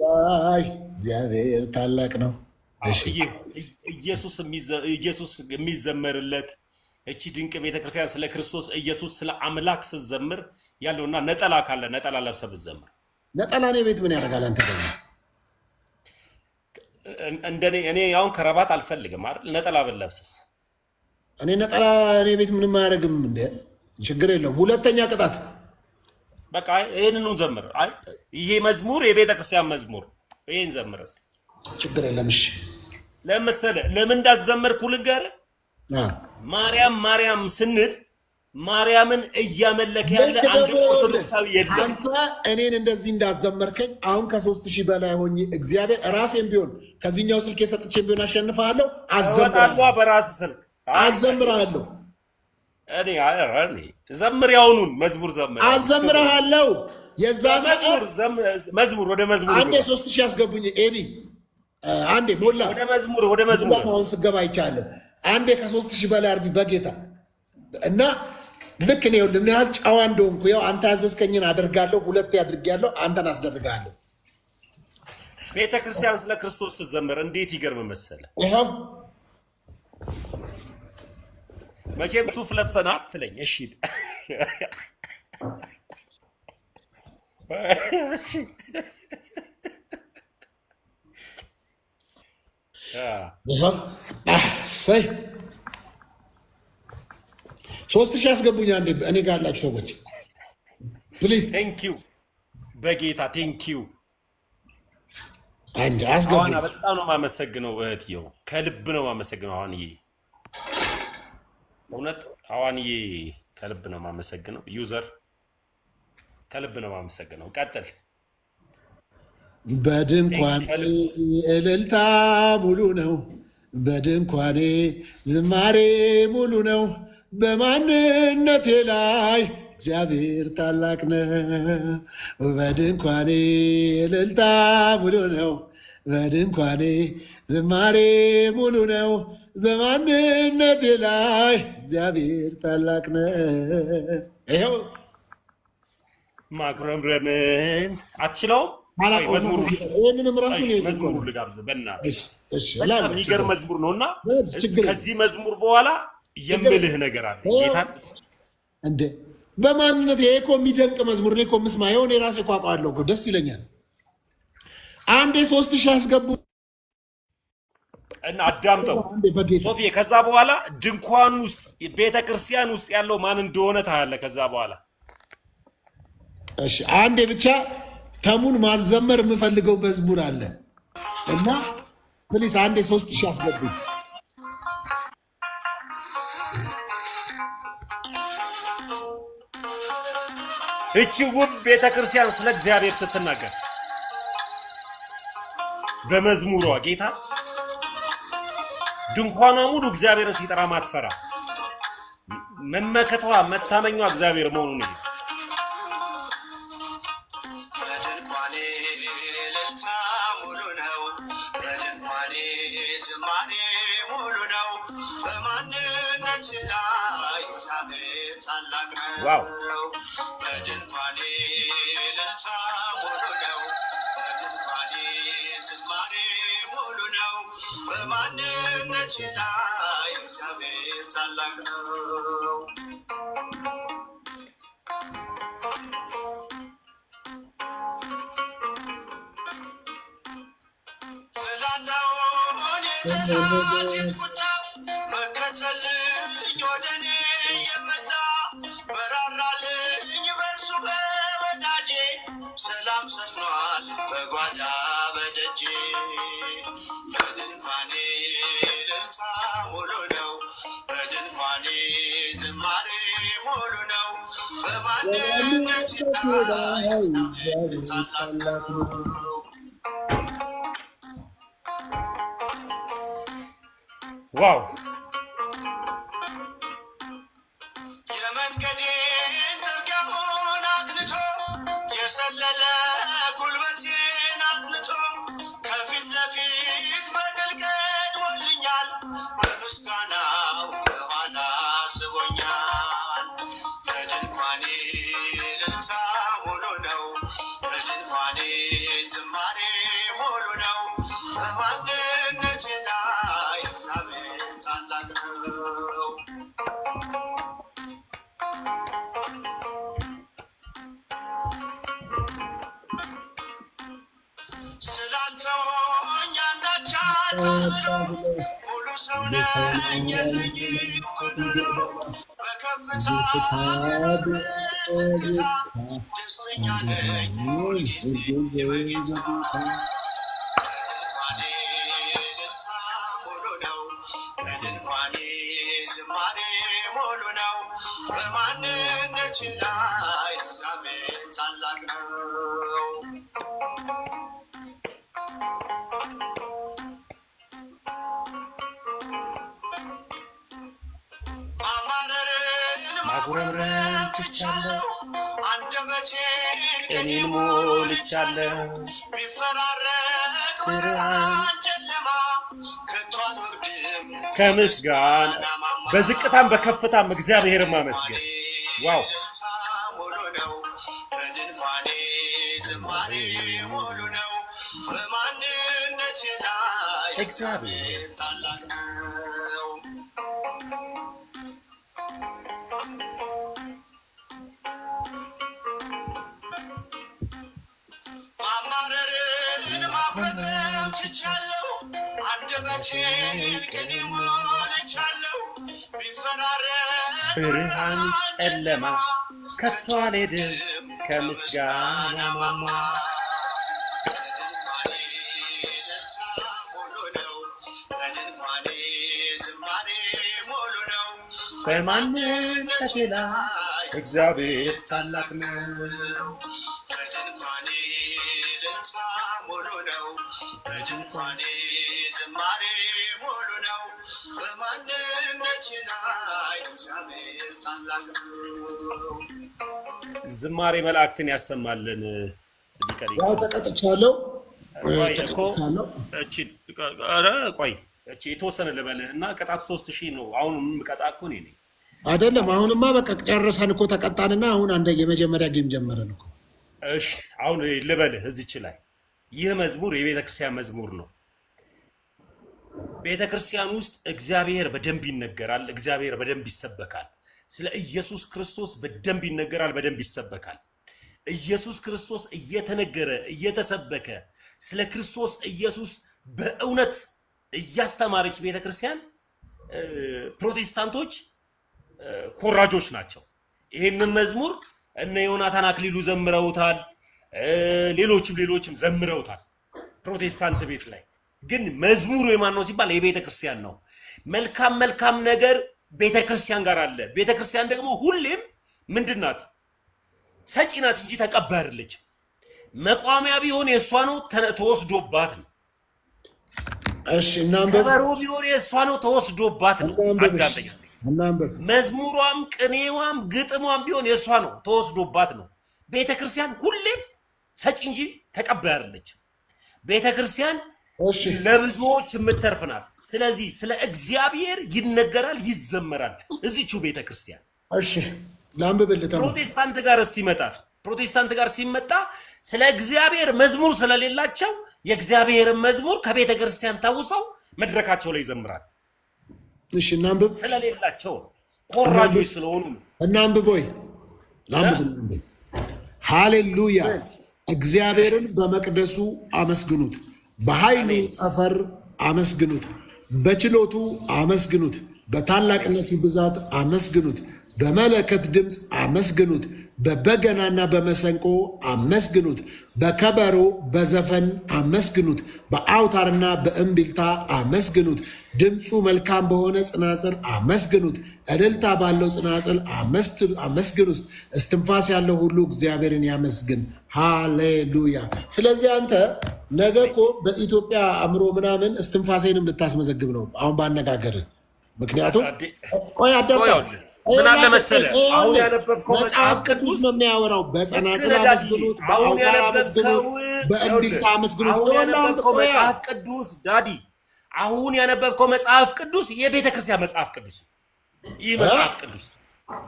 ላይ እግዚአብሔር ታላቅ ነው። ኢየሱስ የሚዘመርለት እቺ ድንቅ ቤተክርስቲያን ስለ ክርስቶስ ኢየሱስ ስለ አምላክ ስትዘምር ያለውና ነጠላ ካለ ነጠላ ለብሰህ ብትዘምር። ነጠላ እኔ ቤት ምን ያደርጋል? አንተ ደግሞ እንደኔ እኔ አሁን ከረባት አልፈልግም አይደል? ነጠላ ብለብስስ? እኔ ነጠላ እኔ ቤት ምንም አያደርግም። እንደ ችግር የለውም። ሁለተኛ ቅጣት በቃ ይሄንኑ ዘምር። አይ ይሄ መዝሙር የቤተክርስቲያን መዝሙር፣ ይሄን ዘምር። ችግር የለም። እሺ ለምሳሌ ለምን እንዳዘመርኩ ልንገርህ። ማርያም ማርያም ስንል ማርያምን እያመለከ ያለ አንድ ኦርቶዶክሳዊ የለም። አንተ እኔን እንደዚህ እንዳዘመርከኝ አሁን ከ3000 በላይ ሆኜ እግዚአብሔር ራሴን ቢሆን ከዚህኛው ስልክ የሰጥቼ ቢሆን አሸንፋለሁ። አዘምራለሁ፣ በራስ ስልክ አዘምራለሁ። እኔ ዘምር፣ ያውኑን መዝሙር ዘምር፣ አዘምራለሁ። የዛ መዝሙር ወደ መዝሙር አንዴ 3000 ያስገቡኝ። ኤቢ አንዴ ሞላ፣ ወደ መዝሙር አሁን ስገባ ይቻላል። አንዴ ከ3000 በላይ አርቢ በጌታ እና ልክ ነው። ምን ያህል ጨዋ እንደሆንኩ ያው አንተ ያዘዝከኝን አደርጋለሁ። ሁለቴ አድርጌያለሁ፣ አንተን አስደርጋለሁ። ቤተክርስቲያን ስለ ክርስቶስ ስትዘምር እንዴት ይገርም መሰለ። ይሄው መቼም ሱፍ ለብሰና አትለኝ። እሺ ሰይ 3000 ያስገቡኝ አንዴ እኔ ጋር ያላችሁ ሰዎች ፕሊዝ። ቴንኪዩ በጌታ ቴንኪዩ። አንዴ አስገቡኝ። በጣም ነው የማመሰግነው እህትየው፣ ከልብ ነው የማመሰግነው። አዋንዬ እውነት አዋንዬ ከልብ ነው የማመሰግነው። ዩዘር ከልብ ነው የማመሰግነው። ቀጥል። በድንኳኔ እልልታ ሙሉ ነው፣ በድንኳኔ ዝማሬ ሙሉ ነው፣ በማንነቴ ላይ እግዚአብሔር ታላቅ ነው። በድንኳኔ እልልታ ሙሉ ነው፣ በድንኳኔ ዝማሬ ሙሉ ነው፣ በማንነቴ ላይ እግዚአብሔር ታላቅ ነው። ይኸው ማጉረምረምን አትችለውም። ይህንንም ራሱ መዝሙሩ ልጋብዝህ በእናትህ። የሚገርም መዝሙር ነው እና ከዚህ መዝሙር በኋላ የምልህ ነገር አለ። ጌታን እንደ በማንነት ይሄ እኮ የሚደንቅ መዝሙር እኔ እኮ የምስማ የሆነ የራሴ ቋቋለሁ እኮ ደስ ይለኛል። አንዴ 3000 ያስገቡ እና አዳምጠው ሶፊ። ከዛ በኋላ ድንኳን ውስጥ ቤተክርስቲያን ውስጥ ያለው ማን እንደሆነ ታያለህ። ከዛ በኋላ እሺ አንዴ ብቻ ተሙን ማዘመር የምፈልገው መዝሙር አለ እና ፕሊስ አንዴ 3000 ያስገቡኝ። እቺ ውብ ቤተክርስቲያን ስለ እግዚአብሔር ስትናገር በመዝሙሯ ጌታ ድንኳኗ ሙሉ እግዚአብሔርን ሲጠራ ማትፈራ መመከቷ መታመኟ እግዚአብሔር መሆኑን ነው። በድንኳኔ እልልታ ሙሉ ነው፣ በድንኳኔ ዝማሬ ሙሉ ነው፣ በማንነት ላይ እግዚአብሔር ታላቅ ነው። በድንኳኔ እልልታ ሙሉ ነው፣ በድንኳኔ ዝማሬ ሙሉ ነው፣ በማንነት ላይ እግዚአብሔር ታላቅ ነው። ፍላጻውን የጠላትን ቁጣ መከተልኝ ወደ እኔ የመጣ በራራልኝ በእርሱ በወዳጄ ሰላም ሰፍኗል በጓዳ በደጄ። በድንኳኔ እልልታ ሙሉ ነው፣ በድንኳኔ ዝማሬ ሙሉ ነው፣ በማንነት ላይ ታላቅ ነው። ዋው የመንገዴን ትርጋውን አቅንቶ የሰለለ ጉልበቴን አጥንቶ ከፊት ለፊት በድል ቀድሞልኛል። በምስጋናው በኋላ አታብሎ ሙሉ ሰው ነኝ የለኝም ጎደሎ በከፍታ በዝግታ ደስተኛ ነኝ ሁልጊዜ በጌታ ደስታ ሙሉ ነው በድንኳኔ ዝማሬ ሙሉ ነው በማንነት ላይ እግዚአብሔር ታላቅ ነው። ማጉረምረም ትቻለሁ አንደበቴን ቅኔ ሞልቻለሁ ቢፈራረቅ ብርሃን ጨለማ ከቶ አልወርድም ከምስጋና በዝቅታም በከፍታም እግዚአብሔርን ማመስገን ዋው ሙሉ ነው በድንኳኔ ዝማሬ ሙሉ ነው በማንነቴ ላይ እግዚአብሔር ታላቅ ነው። ማጉረምረም ትቻለሁ አንደበቴን ቅኔ ሞልቻለሁ ቢፈራረቅ ብርሃን ጨለማ ከቶ አልሄድም ከምስጋና ማማ ሙሉ ነው በድንኳኔ ዝማሬ ሙሉ ነው በማንነቴ ላይ እግዚአብሔር ታላቅ ነው። በድንኳኔ ልልታ ሙሉ ነው በድንኳኔ ዝማሬ ሙሉ ነው በማንነቴ ላይ እግዚአብሔር ታላቅ ነው። ዝማሬ መላእክትን ያሰማልን። ያው ተቀጥቻለሁ ቆይ እቺ የተወሰነ ልበልህ እና ቅጣቱ 3000 ነው። አሁን የምቀጣ እኮ እኔ ነኝ አይደለም። አሁንማ በቃ ጨርሰን እኮ ተቀጣንና አሁን አንደ የመጀመሪያ ጌም ጀመረን እኮ። እሺ አሁን ልበልህ እዚች ላይ ይህ መዝሙር የቤተክርስቲያን መዝሙር ነው። ቤተክርስቲያን ውስጥ እግዚአብሔር በደንብ ይነገራል፣ እግዚአብሔር በደንብ ይሰበካል። ስለ ኢየሱስ ክርስቶስ በደንብ ይነገራል፣ በደንብ ይሰበካል። ኢየሱስ ክርስቶስ እየተነገረ እየተሰበከ ስለ ክርስቶስ ኢየሱስ በእውነት እያስተማረች ቤተክርስቲያን ፕሮቴስታንቶች ኮራጆች ናቸው። ይሄንን መዝሙር እነ ዮናታን አክሊሉ ዘምረውታል፣ ሌሎችም ዘምረውታል። ፕሮቴስታንት ቤት ላይ ግን መዝሙሩ የማን ነው ሲባል የቤተክርስቲያን ነው። መልካም ነገር ቤተክርስቲያን ጋር አለ። ቤተክርስቲያን ደግሞ ሁሌም ምንድናት? ሰጪ ናት እንጂ ተቀባይ አይደለችም። መቋሚያ ቢሆን የእሷ ነው፣ ተወስዶባት ነው። እሺ እናንበብ። ከበሮ ቢሆን የእሷ ነው፣ ተወስዶባት ነው። መዝሙሯም ቅኔዋም ግጥሟም ቢሆን የእሷ ነው፣ ተወስዶባት ነው። ቤተክርስቲያን ሁሌም ሰጪ እንጂ ተቀባይ አይደለችም። ቤተክርስቲያን ለብዙዎች የምትተርፍ ናት። ስለዚህ ስለ እግዚአብሔር ይነገራል፣ ይዘመራል እዚቹ ቤተክርስቲያን። እሺ ላንብብልህ። ፕሮቴስታንት ጋር ሲመጣ ስለ እግዚአብሔር መዝሙር ስለሌላቸው የእግዚአብሔርን መዝሙር ከቤተክርስቲያን ታውሰው መድረካቸው ላይ ይዘምራል። እሺ እናንብብ። ስለሌላቸው ኮራጆች ስለሆኑ እናንብብ። ወይ ላንብብ። ሃሌሉያ! እግዚአብሔርን በመቅደሱ አመስግኑት፣ በኃይሉ ጠፈር አመስግኑት፣ በችሎቱ አመስግኑት፣ በታላቅነቱ ብዛት አመስግኑት፣ በመለከት ድምፅ አመስግኑት፣ በበገናና በመሰንቆ አመስግኑት፣ በከበሮ በዘፈን አመስግኑት፣ በአውታርና በእምቢልታ አመስግኑት፣ ድምፁ መልካም በሆነ ጽናጽል አመስግኑት፣ እልልታ ባለው ጽናጽል አመስግኑት፣ እስትንፋስ ያለው ሁሉ እግዚአብሔርን ያመስግን። ሃሌሉያ! ስለዚህ አንተ ነገ እኮ በኢትዮጵያ አእምሮ ምናምን እስትንፋሴንም ልታስመዘግብ ነው አሁን ባነጋገርህ። ምክንያቱም ምን አለ መሰለህ አሁን ያነበብከው መጽሐፍ ቅዱስ ነው የሚያወራው። በጸናጽል አመስግኑት፣ በአውታር አመስግኑት፣ በእምቢልታ አመስግኑት። አሁን ያነበብከው መጽሐፍ ቅዱስ የቤተ ክርስቲያን መጽሐፍ ቅዱስ። ይህ መጽሐፍ ቅዱስ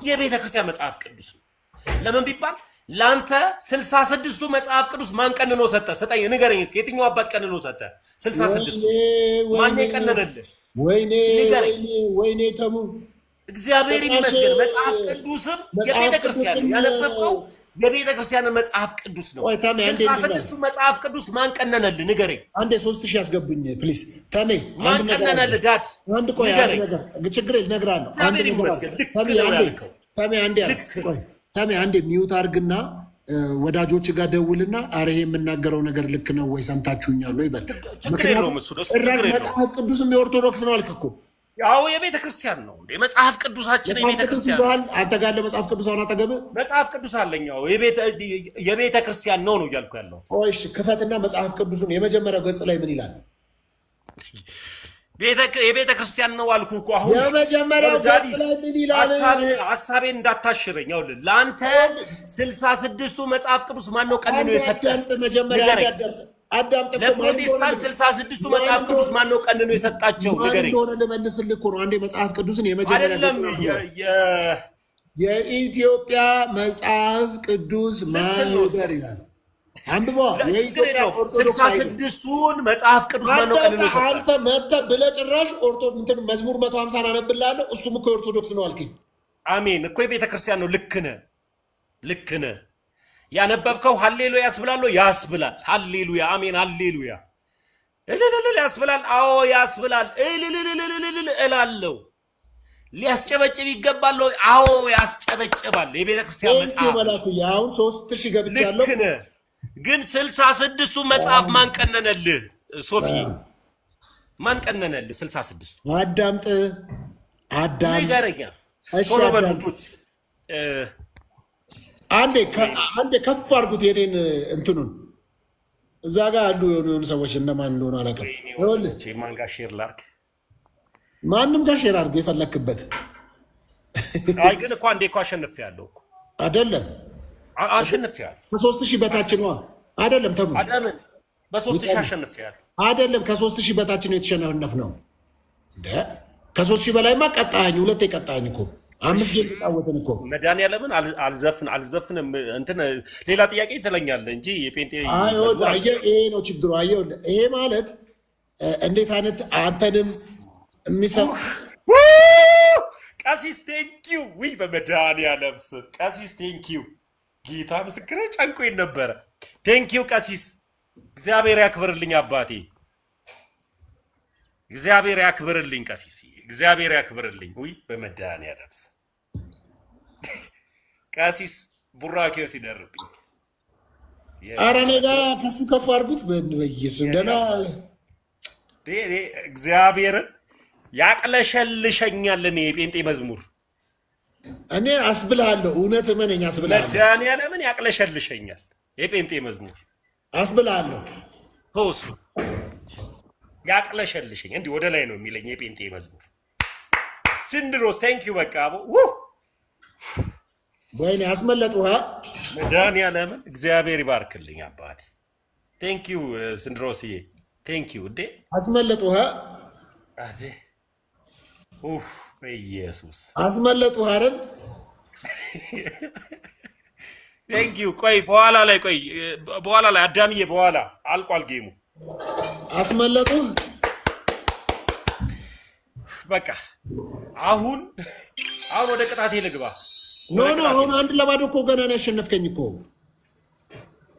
የቤተ ክርስቲያን መጽሐፍ ቅዱስ ነው። ለምን ቢባል ለአንተ 66ቱ መጽሐፍ ቅዱስ ማን ቀንኖ ሰጠ? ስጠኝ፣ ንገረኝ እስኪ። የትኛው አባት ቀንኖ ሰጠ? 66ቱ ማን የቀነነልህ? ወይኔ ተሙ እግዚአብሔር ይመስገን። መጽሐፍ ቅዱስም የቤተ ክርስቲያን ያነበብከው የቤተ ክርስቲያን መጽሐፍ ቅዱስ ነው። 66ቱ መጽሐፍ ቅዱስ ማን ቀነነልህ? ንገረኝ። አንዴ 3000 ያስገቡኝ ፕሊዝ። ተሜ ማን ቀነነልህ? ዳድ አንድ ቆይ ችግር እነግርሃለሁ። ተሜ አንዴ ሚውት አድርግና ወዳጆች ጋር ደውልና አረ ይሄ የምናገረው ነገር ልክ ነው ወይ ሰምታችሁኛል ወይ በል። ምክንያቱም መጽሐፍ ቅዱስም የኦርቶዶክስ ነው አልክ እኮ። ያው የቤተ ክርስቲያን ነው እንዴ መጽሐፍ ቅዱሳችን የቤተ ክርስቲያን። አንተ ጋር ለመጽሐፍ ቅዱስ አሁን አጠገብህ መጽሐፍ ቅዱስ አለኛው የቤተ ክርስቲያን ነው እያልኩ ያለው። እሺ ክፈትና መጽሐፍ ቅዱስን የመጀመሪያው ገጽ ላይ ምን ይላል? የቤተ ክርስቲያን ነው አልኩ እኮ። አሁን የመጀመሪያው ገጽ ላይ ምን ይላል? ሐሳቤን እንዳታሽረኝ። ያው ለአንተ 66ቱ መጽሐፍ ቅዱስ ማን ነው ቀንኖ የሰጠህ? አዳምጥ። ለፕሮቴስታንት 66ቱ መጽሐፍ ቅዱስ ማን ነው ቀንኖ የሰጣቸው? ንገረኝ። እንደሆነ ልመልስልህ እኮ ነው። አንዴ መጽሐፍ ቅዱስን የመጀመሪያ ገጽ የኢትዮጵያ መጽሐፍ ቅዱስ ማህበር ይላል። አንብቦ የኢትዮጵያ ኦርቶዶክስ 66ቱን መጽሐፍ ቅዱስ ማን ነው ቀንኖ የሰጣቸው? አንተ መተህ ብለህ ጭራሽ መዝሙር 150 አነብልሃለሁ። እሱም እኮ የኦርቶዶክስ ነው አልከኝ። አሜን እኮ የቤተ ክርስቲያን ነው። ልክ ነህ። ያነበብከው ሃሌሉያ ያስብላል፣ ያስብላል። ሃሌሉያ አሜን፣ ሃሌሉያ እልልልል ያስብላል። አዎ ያስብላል። እልልልል እላለሁ። ሊያስጨበጭብ ይገባል። አዎ ያስጨበጭባል። የቤተ ክርስቲያን መጽሐፍ መላኩ አሁን 3000 ገብቻለሁ። ልክ ነህ። ግን 66ቱ መጽሐፍ ማን ቀነነልህ? ሶፊዬ ማን ቀነነልህ? 66ቱ አዳምጥ ንገረኛ። ቶሎ በሉት። አንዴ ከፍ አድርጉት የኔን እንትኑን እዛ ጋር አሉ የሆኑ ሰዎች እነማን እንደሆኑ አላውቅም። ማን ጋር ሼር ላድርግ? ማንም ጋር ሼር አድርግ የፈለክበት። አይ ግን እኮ አንዴ እኮ አሸንፌያለሁ እኮ አይደለም? አሸንፌያለሁ። ከ3000 በታች ነው አይደለም? ተሙ አዳምን በ3000 አሸንፌያለሁ። አይደለም ከ3000 በታች ነው የተሸነፍነው። እንደ ከ3000 በላይማ ቀጣኝ፣ ሁለቴ ቀጣኝ እኮ 5 ጌም ተጫወትን እኮ። መድኃኒዓለምን አልዘፍንም እንትን ሌላ ጥያቄ ትለኛለህ እንጂ የጴንጤ ይሄ ነው ችግሩ። አየሁ ይሄ ማለት እንዴት አይነት አንተንም የሚሰማ ቀሲስ ቴንኪው። ውይ በመድኃኒዓለም ስም ቀሲስ ቴንኪው። ጌታ ምስክሬ ጨንቆኝ ነበረ። ቴንኪው ቀሲስ። እግዚአብሔር ያክብርልኝ አባቴ፣ እግዚአብሔር ያክብርልኝ ቀሲስ፣ እግዚአብሔር ያክብርልኝ። ውይ በመድኃኒዓለም ስም ቀሲስ ቡራኬዎት ይደርብኝ። ኧረ እኔ ጋ ከሱ ከፍ አድርጉት በኢየሱስ ደህና እግዚአብሔርን ያቅለሸልሸኛል። እኔ የጴንጤ መዝሙር እኔ አስብልሃለሁ። እውነት እመነኝ አስብልሃለሁ። መድኃኒዓለምን ያቅለሸልሸኛል የጴንጤ መዝሙር አስብልሃለሁ። ሆሱ ያቅለሸልሸኝ እንዲህ ወደ ላይ ነው የሚለኝ የጴንጤ መዝሙር። ስንድሮስ ቴንኪዩ በቃ ወይኔ አስመለጡሃ። መድኃኒዓለምን እግዚአብሔር ይባርክልኝ አባቴ። ቴንኪዩ ስንድሮስዬ ቴንኪዩ። እንዴ አስመለጡሃ። ኢየሱስ አስመለጡህ አይደል? ቴንኪዩ። ቆይ በኋላ ላይ አዳምዬ በኋላ አልቋል ጌሙ። አስመለጡህ በቃ አሁን ወደ ቅጣቴ ልግባ። ኖ አሁን 1-0 እኮ ገና ነው ያሸነፍከኝ እኮ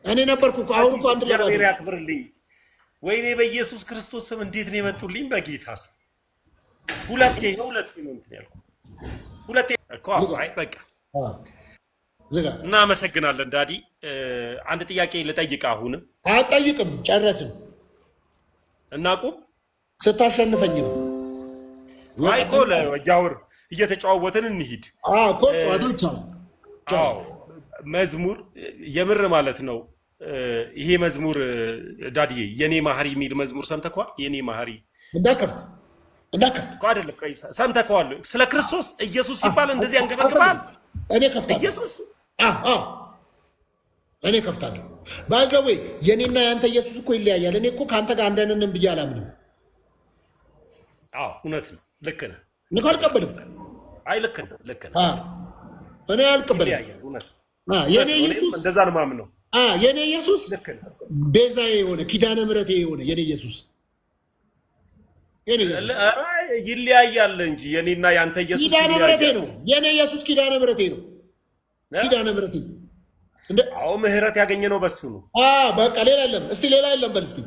እኔ ነበርኩ እኮ። አሁን እኮ 1-0 እግዚአብሔር ያክብርልኝ። ወይኔ በኢየሱስ ክርስቶስ ስም እንዴት ነው የመጡልኝ? በጌታ ስም ሁለቴ ነው እንትን ያልኩት ሁለቴ እኮ። አይ በቃ እናመሰግናለን ዳዲ። አንድ ጥያቄ ልጠይቅ። አሁንም አትጠይቅም? ጨረስን። እናቁም። ስታሸንፈኝ ነው። አይ እኮ ለጃውር እየተጫወትን እንሂድ እኮ ጨዋታው ይቻላል። መዝሙር የምር ማለት ነው። ይሄ መዝሙር ዳዲዬ የኔ ማህሪ የሚል መዝሙር ሰምተኸዋል? የኔ ማህሪ እንዳከፍት እኮ አይደለም። ሰምተኸዋል? ስለ ክርስቶስ ኢየሱስ ሲባል እንደዚህ አንገበግባል። እኔ ከፍታለሁ። ኢየሱስ እኔ ከፍታለሁ። ባይዘዌ የኔና ያንተ ኢየሱስ እኮ ይለያያል። እኔ እኮ ከአንተ ጋር አንድ አይነት ነን ብዬ አላምንም። እውነት ነው። ልክ ነህ። እኔ እኮ አልቀበልም። አይ ልክ ነህ። እኔ አልቀበልም። የኔ ኢየሱስ እንደዛ ነው የማምነው። የኔ ኢየሱስ ቤዛዬ የሆነ ኪዳነ ምሕረቴ የሆነ የኔ ኢየሱስ ይለያያል እንጂ የኔና ያንተ ኢየሱስ ኪዳነ ምሕረቴ ነው። የኔ ኢየሱስ ኪዳነ ምሕረቴ ነው። ኪዳነ ምሕረቴ አዎ ምህረት ያገኘነው በሱ ነው። በቃ ሌላ የለም። እስቲ ሌላ የለም በል እስቲ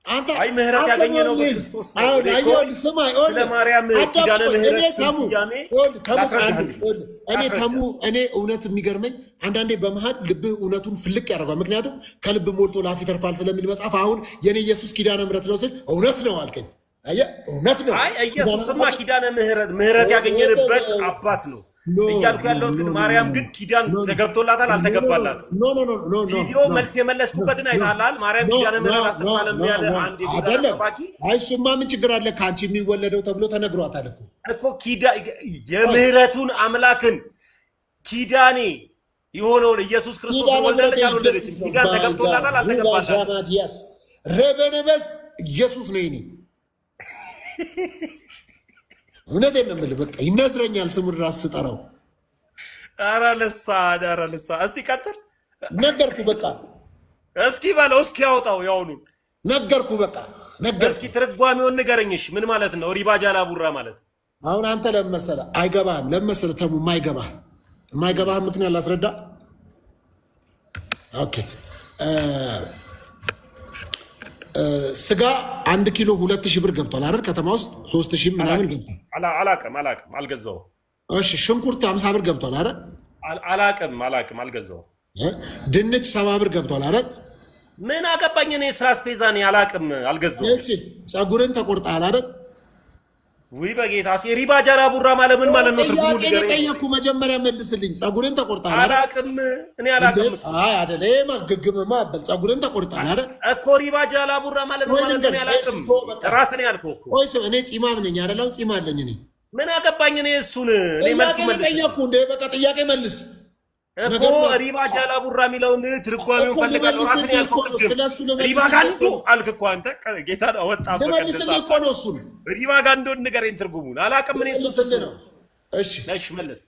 አንተ። አይ ምህረት ያገኘነው በክርስቶስ ነው። ለማርያም ኪዳነ ምህረት ስያሜ እኔ እውነት የሚገርመኝ አንዳንዴ በመሃል ልብህ እውነቱን ፍልቅ ያደርጓል። ምክንያቱም ከልብ ሞልቶ ላፍ ይተርፋል ስለሚል መጽሐፍ። አሁን የኔ ኢየሱስ ኪዳነ ምህረት ነው ስል እውነት ነው አልከኝ። እውነት ነው። አይ ኢየሱስማ ኪዳነ ምህረት ያገኘንበት አባት ነው እያልኩ ያለሁት ግን ማርያም ግን ኪዳን ተገብቶላታል አልተገባላትም? ቪዲዮ መልስ የመለስኩበትን አይተሃል? ማርያም ኪዳነ ምህረት አትባልም ያለ አንድ የጎዳና ሰባኪ። አይ እሱማ ምን ችግር አለ? ከአንቺ የሚወለደው ተብሎ ተነግሯታል እኮ የምህረቱን አምላክን ኪዳኔ የሆነውን ኢየሱስ ክርስቶስ ወለደች አልወለደችም? ኪዳን ተገብቶላታል አልተገባላትም? ረበነበስ ኢየሱስ ነው ይኔ እውነቴን ነው የምልህ። በቃ ይነዝረኛል ስሙን ራስ ስጠራው። ኧረ ልሳ እስቲ ቀጥል። ነገርኩ በቃ እስኪ በለው እስኪ ያውጣው ያውኑን ነገርኩ በቃ ነገር እስኪ ትርጓሜውን ንገረኝሽ። ምን ማለት ነው ሪባ ጃላቡራ ማለት? አሁን አንተ ለመሰለ አይገባህም። ለመሰለ ተሙ የማይገባህ ምክንያት ላስረዳ። ኦኬ ስጋ 1 ኪሎ 2000 ብር ገብቷል አይደል? ከተማ ውስጥ 3000 ምናምን ገብቷል። አላቅም አልገዛው። እሺ ሽንኩርት 50 ብር ገብቷል አይደል? አላቅም አልገዛው። ድንች 70 ብር ገብቷል አይደል? ምን አገባኝ እኔ ስራ አስፔዛ ነኝ። አላቅም አልገዛው። እሺ ፀጉርን ተቆርጣል አይደል? ወይ በጌታ ሪባ ጃላቡራ ማለት ምን ማለት ነው? ትርጉሙ ንገረኝ። ጠየቅኩ መጀመሪያ መልስልኝ። ፀጉርን ተቆርጣል አይደል? አላቅም እኔ አላቅም። አይ አይደለም ግግምማ ፀጉርን ተቆርጣል አይደል? እኮ ሪባ ጃላቡራ ማለት ምን ማለት ነው? እኔ አላቅም። ራስህ ነው ያልከው እኮ። ቆይ እኔ ጺማም ነኝ አይደለም? ጺም አለኝ እኔ። ምን አገባኝ እኔ እሱን። እኔ መልስ መልስ ጠየቅኩ እንዴ በቃ ጥያቄ መልስ እኮ ሪባ ጃላቡራ የሚለውን ትርጓሜውን ፈልጋለሁ። ራስህ ነው ያልከው። ሪባ ጋንዶ አልክ እኮ አንተ። ጌታ ነው ወጣ መልስልኝ እኮ ነው እሱን። ሪባ ጋንዶ ንገረኝ ትርጉሙን። አላቅም እኔ እሱ ነው። እሺ መልስ።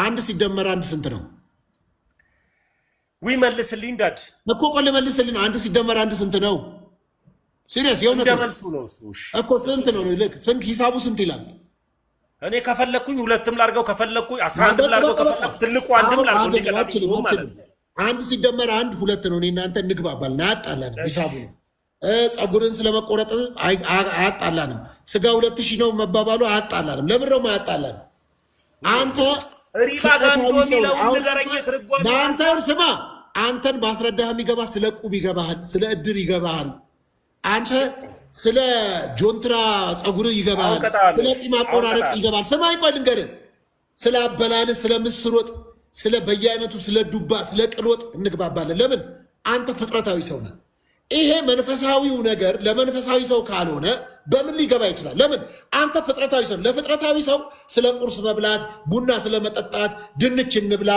1 ሲደመር 1 ስንት ነው? ወይ መልስልኝ ዳድ እኮ ቆይ መልስልኝ። 1 ሲደመር 1 ስንት ነው? ሲሪየስ የሆነ መልሱ ነው እሱ እኮ ስንት ነው? ስንት ሂሳቡ ስንት ይላል? እኔ ከፈለኩኝ 2ም ላድርገው ከፈለኩኝ 11ም ላድርገው ከፈለኩ ትልቁ 1ም ላድርገው ሊቀጥል ማለት ነው። 1 ሲደመር 1 2 ነው። እኔ እናንተ እንግባባለን። አያጣላንም ሂሳቡ ነው። ፀጉርን ስለመቆረጥ አያጣላንም። ስጋ 2000 ነው መባባሉ አያጣላንም። ለምን ነው አያጣላንም? አንተ ሪባ ጋንዶ የሚለው ንገረኝ ትርጓሜ። አንተን ስማ፣ አንተን ማስረዳህ የሚገባ ስለ ቁብ ይገባሃል፣ ስለ እድር ይገባሃል። አንተ ስለ ጆንትራ ፀጉር ይገባል፣ ስለ ጺም አቆራረጥ ይገባል። ሰማይ ቆይ ልንገርህ፣ ስለ አበላል፣ ስለ ምስር ወጥ፣ ስለ በየአይነቱ፣ ስለ ዱባ፣ ስለ ቅል ወጥ እንግባባለን። ለምን? አንተ ፍጥረታዊ ሰው ነህ። ይሄ መንፈሳዊው ነገር ለመንፈሳዊ ሰው ካልሆነ በምን ሊገባ ይችላል? ለምን? አንተ ፍጥረታዊ ሰው። ለፍጥረታዊ ሰው ስለ ቁርስ መብላት፣ ቡና ስለ መጠጣት፣ ድንች እንብላ፣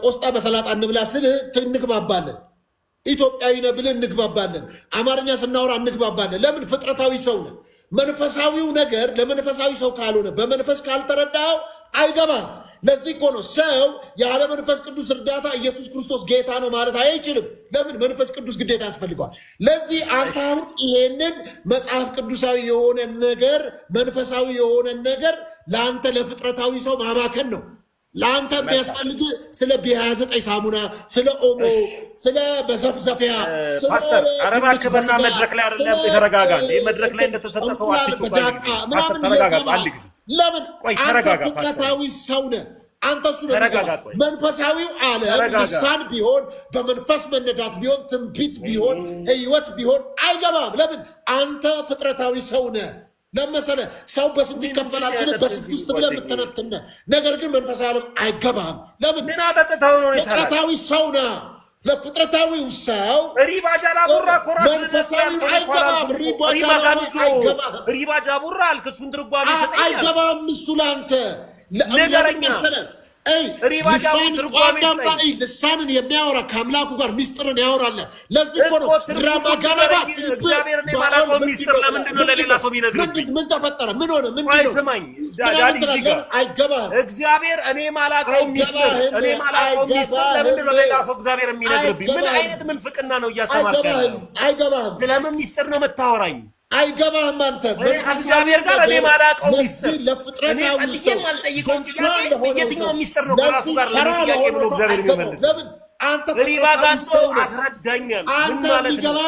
ቆስጣ በሰላጣ እንብላ ስልህ እንግባባለን። ኢትዮጵያዊ ነህ ብለን እንግባባለን። አማርኛ ስናወራ እንግባባለን። ለምን? ፍጥረታዊ ሰው ነህ። መንፈሳዊው ነገር ለመንፈሳዊ ሰው ካልሆነ በመንፈስ ካልተረዳው አይገባም። ለዚህ እኮ ነው ሰው ያለ መንፈስ ቅዱስ እርዳታ ኢየሱስ ክርስቶስ ጌታ ነው ማለት አይችልም። ለምን? መንፈስ ቅዱስ ግዴታ ያስፈልገዋል። ለዚህ አንተ አሁን ይሄንን መጽሐፍ ቅዱሳዊ የሆነ ነገር መንፈሳዊ የሆነ ነገር ለአንተ ለፍጥረታዊ ሰው ማባከን ነው። ለአንተ የሚያስፈልግ ስለ ቢ29 ሳሙና፣ ስለ ኦሞ፣ ስለ በዘፍዘፊያ ፓስተር አረባክበና መድረክ ላይ አይደለም የተረጋጋ። ይህ መድረክ ላይ እንደተሰጠ ሰው አትጩህ። ተረጋጋ። አንድ ጊዜ ለምን? አንተ ፍጥረታዊ ሰው ነህ። አንተ እሱ ነው። መንፈሳዊው ዓለም ልሳን ቢሆን በመንፈስ መነዳት ቢሆን ትንቢት ቢሆን ህይወት ቢሆን አይገባም። ለምን? አንተ ፍጥረታዊ ሰው ነህ። ለመሰለ ሰው በስንት ይከፈላል ስለ በስንት ውስጥ ብለህ የምትተነትነ ነገር ግን መንፈሳዊ ዓለም አይገባም። ለምን? ምን አጠጥተው ነው? ፍጥረታዊ ሰው ነህ። ለፍጥረታዊው ሰው ሪባ ጃላቡራ ኮራስ መንፈሳዊ አይገባም። ሪባ ጃቡራ አልክ። እሱን ትርጓሜ ሰጠኝ። አይገባም እሱ ለአንተ ንገረኛ። ልሳንን የሚያወራ ከአምላኩ ጋር ሚስጥርን ያወራል። ለዚህ እኮ ነው ራማጋናባ እግዚአብሔር እኔ ማላውቀው ሚስጥር ለምንድን ነው ለሌላ ሰው ቢነግርብኝ? ምን ተፈጠረ? ምን ሆነ? ምንድን ነው? ስማኝ ዳዲ ጋር አይገባህም። እግዚአብሔር እኔ ማላውቀው ሚስጥር ለምንድን ነው ለሌላ ሰው እግዚአብሔር የሚነግርብኝ? ምን አይነት ምንፍቅና ነው እያስተማርክ ያለው? አይገባህም። ስለምን ሚስጥር ነው የምታወራኝ? አይገባህም። አንተ ከእግዚአብሔር ጋር እኔ ማላውቀው ሚስጥር እኔ ጸልዬም አልጠይቀውም ጥያቄ የትኛው ሚስጥር ነው ከራሱ ጋር ለምን ጥያቄ ብሎ እግዚአብሔር የሚመልስ? አንተ ሪባ ጋንዶ አስረዳኛል። አንተ የሚገባ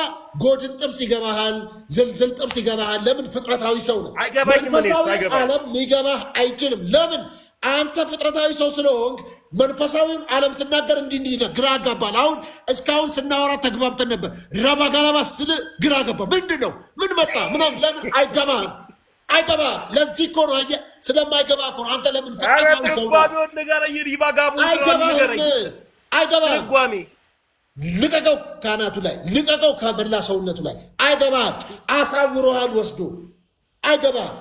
ጎድን ጥብስ ይገባሃል፣ ዝልዝል ጥብስ ይገባሃል። ለምን? ፍጥረታዊ ሰው ነው። መንፈሳዊ ዓለም ሊገባህ አይችልም። ለምን? አንተ ፍጥረታዊ ሰው ስለሆንክ መንፈሳዊውን ዓለም ስናገር እንዲህ ግራ አጋባል። አሁን እስካሁን ስናወራ ተግባብተን ነበር። ረባ ጋላባ ስል ግራ ገባ። ምንድን ነው? ምን መጣ? ምናምን ለምን አይገባህም? አይገባህም። ለዚህ እኮ ነው አየህ፣ ስለማይገባ እኮ ነው። አንተ ለምን ፍጥረታዊ ሰው አይገባህም? ልቀቀው፣ ካናቱ ላይ ልቀቀው፣ ከመላ ሰውነቱ ላይ አይገባህም። አሳውሮሃል ወስዶ አይገባህም።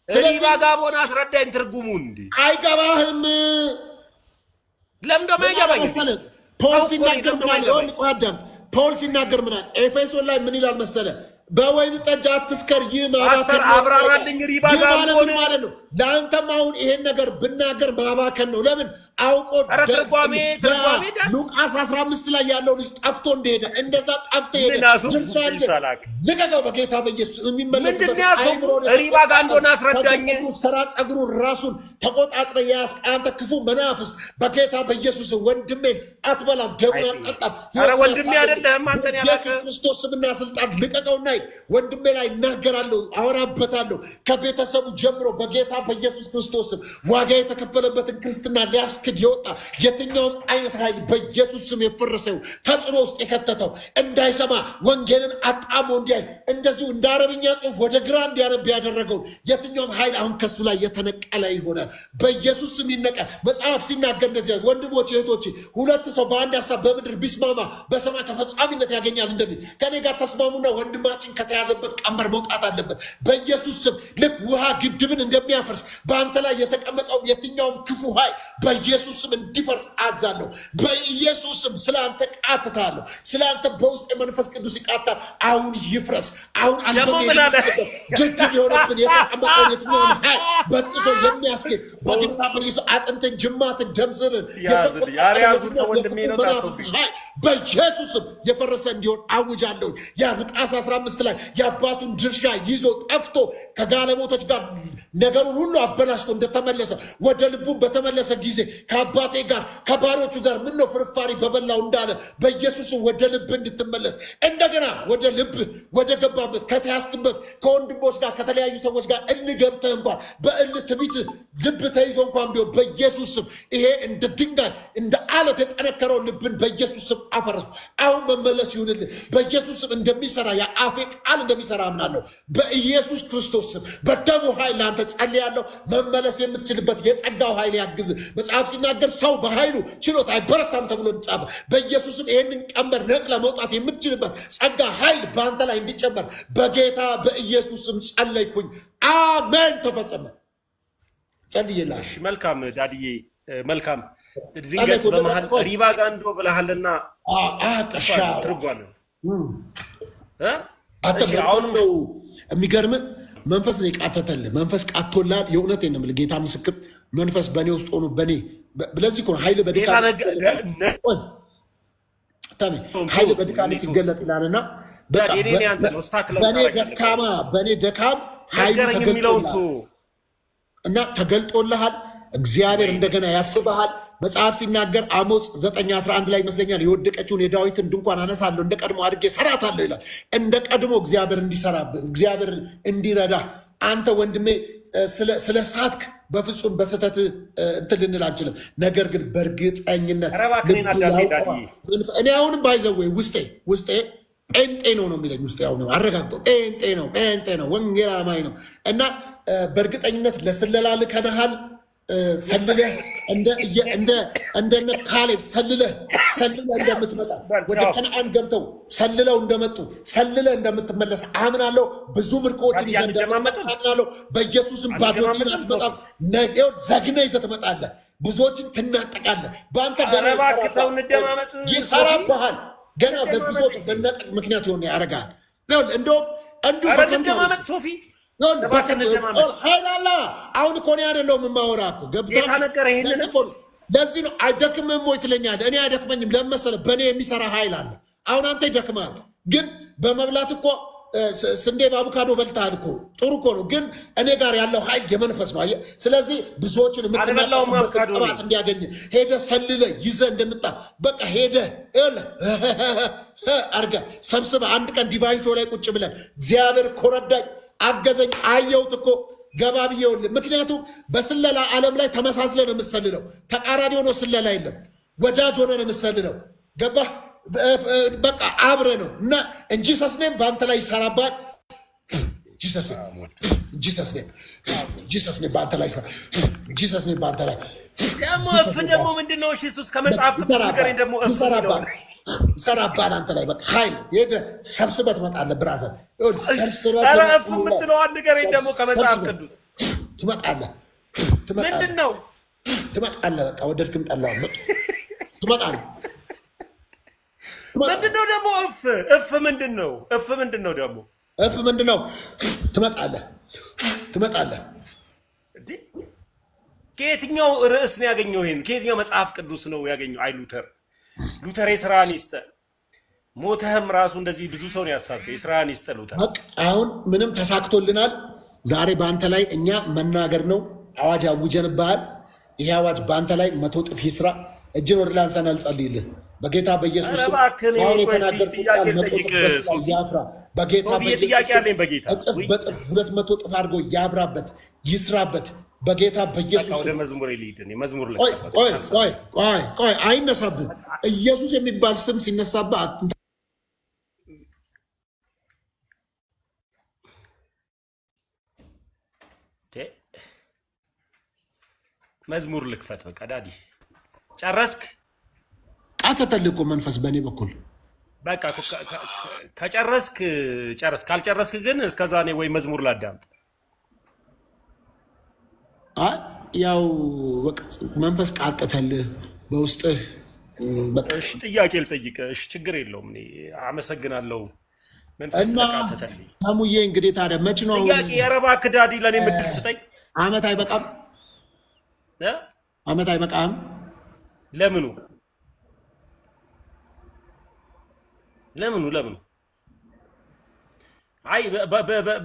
ሪባ ጋቦን አስረዳኝ ትርጉሙ እንዴ አይገባህም። ለምን ደሞ አይገባኝ? ፖል ሲናገር ምናል ቆያዳም ፖል ሲናገር ምናል ኤፌሶን ላይ ምን ይላል መሰለ? በወይን ጠጅ አትስከር፣ ይህ ማባከን ነው። አብራራልኝ። ሪባ ጋቦን ማለት ነው። ለአንተም አሁን ይሄን ነገር ብናገር ማባከን ነው። ለምን? አውቆ ተርጓሜ ሉቃስ 15 ላይ ያለው ልጅ ጠፍቶ እንደሄደ እንደዛ ጠፍቶ ሄደ። ልቀቀው በጌታ በኢየሱስ የሚመለስበት ሪባ ጋንዶን አስረዳኝ። ከራስ ጸጉሩ ራሱን ተቆጣጥረ ያስ አንተ ክፉ መናፍስት በጌታ በኢየሱስ ወንድሜን አትበላም፣ ደሙን አትጠጣም። ኧረ ወንድሜ አይደለህም አንተን ያላከ ኢየሱስ ክርስቶስ ስምና ስልጣን ልቀቀውና ወንድሜ ላይ እናገራለሁ፣ አወራበታለሁ። ከቤተሰቡ ጀምሮ በጌታ በኢየሱስ ክርስቶስ ዋጋ የተከፈለበትን ክርስትና ሊያስክድ ይወጣ የትኛውም አይነት ኃይል በኢየሱስ ስም የፈረሰው ተጽዕኖ ውስጥ የከተተው እንዳይሰማ ወንጌልን አጣሞ እንዲያይ እንደዚሁ እንደ አረብኛ ጽሑፍ ወደ ግራ እንዲያነብ ያደረገው የትኛውም ኃይል አሁን ከሱ ላይ የተነቀለ ይሆነ በኢየሱስ ስም ይነቀል። መጽሐፍ ሲናገር እንደዚህ ወንድሞች እህቶች፣ ሁለት ሰው በአንድ ሀሳብ በምድር ቢስማማ በሰማይ ተፈጻሚነት ያገኛል እንደሚል ከኔ ጋር ተስማሙና ወንድማችን ከተያዘበት ቀንበር መውጣት አለበት በኢየሱስ ስም። ልክ ውሃ ግድብን እንደሚያፈርስ በአንተ ላይ የተቀመጠው የትኛውም ክፉ ኃይል በኢየሱስ ስም እንዲፈርስ አዛለሁ። በኢየሱስ ስም ስለአንተ ቃትታለሁ። ስለአንተ በውስጥ የመንፈስ ቅዱስ ይቃታል። አሁን ይፍረስ። አሁን ግድብ የሆነብን የተቀመጠውን የትኛውን ኃይል በጥሶ የሚያስኬድ በጌታ በኢየሱስ አጥንትን፣ ጅማትን፣ ደምስርን በኢየሱስ ስም የፈረሰ እንዲሆን አውጃለሁ። ያ ሉቃስ 15 ላይ የአባቱን ድርሻ ይዞ ጠፍቶ ከጋለሞቶች ጋር ነገሩን ሁሉ አበላሽቶ እንደተመለሰ ወደ ልቡን በተመለሰ ጊዜ ከአባቴ ጋር ከባሮቹ ጋር ምነው ፍርፋሪ በበላው እንዳለ በኢየሱስ ወደ ልብ እንድትመለስ እንደገና ወደ ልብ ወደ ገባበት ከተያዝክበት ከወንድሞች ጋር ከተለያዩ ሰዎች ጋር እንገብተህ እንኳን በእል ትቢት ልብ ተይዞ እንኳን ቢሆን በኢየሱስ ስም ይሄ እንደ ድንጋይ እንደ አለት የጠነከረው ልብን በኢየሱስ ስም አፈረሱ። አሁን መመለስ ይሁንልህ በኢየሱስ ስም። እንደሚሰራ የአፌ ቃል እንደሚሰራ አምናለሁ በኢየሱስ ክርስቶስ ስም። በደሙ ኃይል ለአንተ ጸልያለሁ። መመለስ የምትችልበት የጸጋው ኃይል ያግዝ። መጽሐፍ ሲናገር ሰው በኃይሉ ችሎት አይበረታም ተብሎ ጻፈ። በኢየሱስም ይሄንን ቀንበር ነቅለ መውጣት የምትችልበት ጸጋ ኃይል በአንተ ላይ እንዲጨመር በጌታ በኢየሱስ ስም ጸለይኩኝ። አሜን። ተፈጸመ። ጸልይላሽ። መልካም ዳድዬ፣ መልካም ድንገት በመሃል ሪባ ጋንዶ ብለሃልና ትርጓለ አሁን ነው የሚገርም መንፈስ ነው የቃተተልህ። መንፈስ ቃቶላል። የእውነት ነው የምልህ ጌታ ምስክር። መንፈስ በእኔ ውስጥ ሆኖ በእኔ ለዚህ እኮ ኃይል በድካም ሲገለጥ ይላልና በእኔ ደካም ኃይል እና ተገልጦልሃል። እግዚአብሔር እንደገና ያስበሃል። መጽሐፍ ሲናገር አሞጽ 9:11 ላይ ይመስለኛል የወደቀችውን የዳዊትን ድንኳን አነሳለሁ እንደ ቀድሞ አድርጌ ሰራታለሁ ይላል። እንደ ቀድሞ እግዚአብሔር እንዲሰራብህ እግዚአብሔር እንዲረዳ አንተ ወንድሜ ስለ ሳትክ በፍጹም በስተት እንትን ልንል አንችልም። ነገር ግን በእርግጠኝነት እኔ አሁንም ባይዘወይ ውስጤ ጴንጤ ነው የሚለኝ ውስጤ አሁን አረጋግጦ ጴንጤ ነው ወንጌል አማኝ ነው እና በእርግጠኝነት ለስለላ ልከንሃል። ሰልለህ እንደነ ካሌብ ሰልለህ እንደምትመጣ ወደ ከነአን ገብተው ሰልለው እንደመጡ ሰልለህ እንደምትመለስ አምናለሁ። ብዙ ምርኮችን ይዘህ እንደምትመጣለሁ። በኢየሱስም ባዶችን አትመጣም። ነገው ዘግነህ ይዘህ ትመጣለህ። ብዙዎችን ትናጠቃለህ። በአንተ ገና ይሰራብሃል። ገና በብዙዎች መናጠቅ ምክንያት የሆነ ያደርግሃል። እንደውም እንደማመጥ ሶፊ ኃይላላ አሁን እኮ እኔ አይደለሁም የማወራ እኮ ገብቶሃል። ለዚህ ነው አይደክምም ወይ ትለኛለህ። እኔ አይደክመኝም። ለምን መሰለህ? በእኔ የሚሰራ ኃይል አለ። አሁን አንተ ይደክማል፣ ግን በመብላት እኮ ስንዴ በአቮካዶ በልተሃል እኮ ጥሩ እኮ ነው፣ ግን እኔ ጋር ያለው ኃይል የመንፈስ ነው። አየህ፣ ስለዚህ ብዙዎችን የምትናባት እንዲያገኝ ሄደ ሰልለ ይዘ እንደምጣ በቃ ሄደ አርገ ሰብስበ አንድ ቀን ዲቫይን ሾው ላይ ቁጭ ብለን እግዚአብሔር ኮረዳኝ አገዘኝ አየሁት እኮ ገባ ብዬውልህ። ምክንያቱም በስለላ ዓለም ላይ ተመሳስለ ነው የምሰልለው። ተቃራኒ ሆኖ ስለላ የለም፣ ወዳጅ ሆነ ነው የምሰልለው። ገባህ? በቃ አብረ ነው እና እንጂ ሰስኔም በአንተ ላይ ይሰራባል። ጂሰስኔም በአንተ ላይ ጂሰስኔም በአንተ ላይ ደግሞ ምንድነው? እሺ እሱስ ከመጽሐፍ ቅዱስ ንገረኝ። ደግሞ ይሰራባል አንተ ላይ በቃ ኃይል ሄደህ ሰብስበህ ትመጣለህ። ብራዘር እፍ የምትለዋን ንገረኝ ደግሞ ከመጽሐፍ ቅዱስ ትመጣለህ። ምንድን ነው ትመጣለህ? በቃ ወደድክም ጠላህም ትመጣለህ። ምንድነው ደግሞ እፍ ምንድን ነው? እፍ ምንድን ነው ደግሞ? እፍ ምንድን ነው? ትመጣለህ። ከየትኛው ርዕስ ነው ያገኘው? ይሄን ከየትኛው መጽሐፍ ቅዱስ ነው ያገኘው? አይ ሉተር የስራን ይስጠ። ሞተህም ራሱ እንደዚህ ብዙ ሰው ነው ያሳተው። የስራን ይስጠ ሉተር። አሁን ምንም ተሳክቶልናል። ዛሬ በአንተ ላይ እኛ መናገር ነው። አዋጅ አውጀንብሃል። ይሄ አዋጅ በአንተ ላይ 100 እጥፍ ይስራ። እጅን ወደ ላይ አንሳና ልጸልይልህ በጌታ በኢየሱስ ስም። አሁን የተናገርኩት ያፍራ በጌታ እጥፍ በጥፍ 200 እጥፍ አድርጎ ያብራበት ይስራበት በጌታ በኢየሱስ ስም። ቆይ አይነሳብህ። ኢየሱስ የሚባል ስም ሲነሳብህ መዝሙር ልክፈት። በቃ ዳዲ ጨረስክ? ቃተተልኮ መንፈስ በእኔ በኩል በቃ ከጨረስክ ጨረስ። ካልጨረስክ ግን እስከዛ እኔ ወይ መዝሙር ላዳምጥ። ያው መንፈስ ቃጠተልህ በውስጥህ። እሺ ጥያቄ ልጠይቅ። እሺ ችግር የለውም። እኔ አመሰግናለሁ። መንፈስ ቃጠተልኝ። ታሙዬ እንግዲህ ታዲያ መች ነው ጥያቄ? የረባ ክዳዲ ለእኔ ምድል ስጠኝ። አመት አይበቃም? አመት አይበቃም? ለምኑ? አይ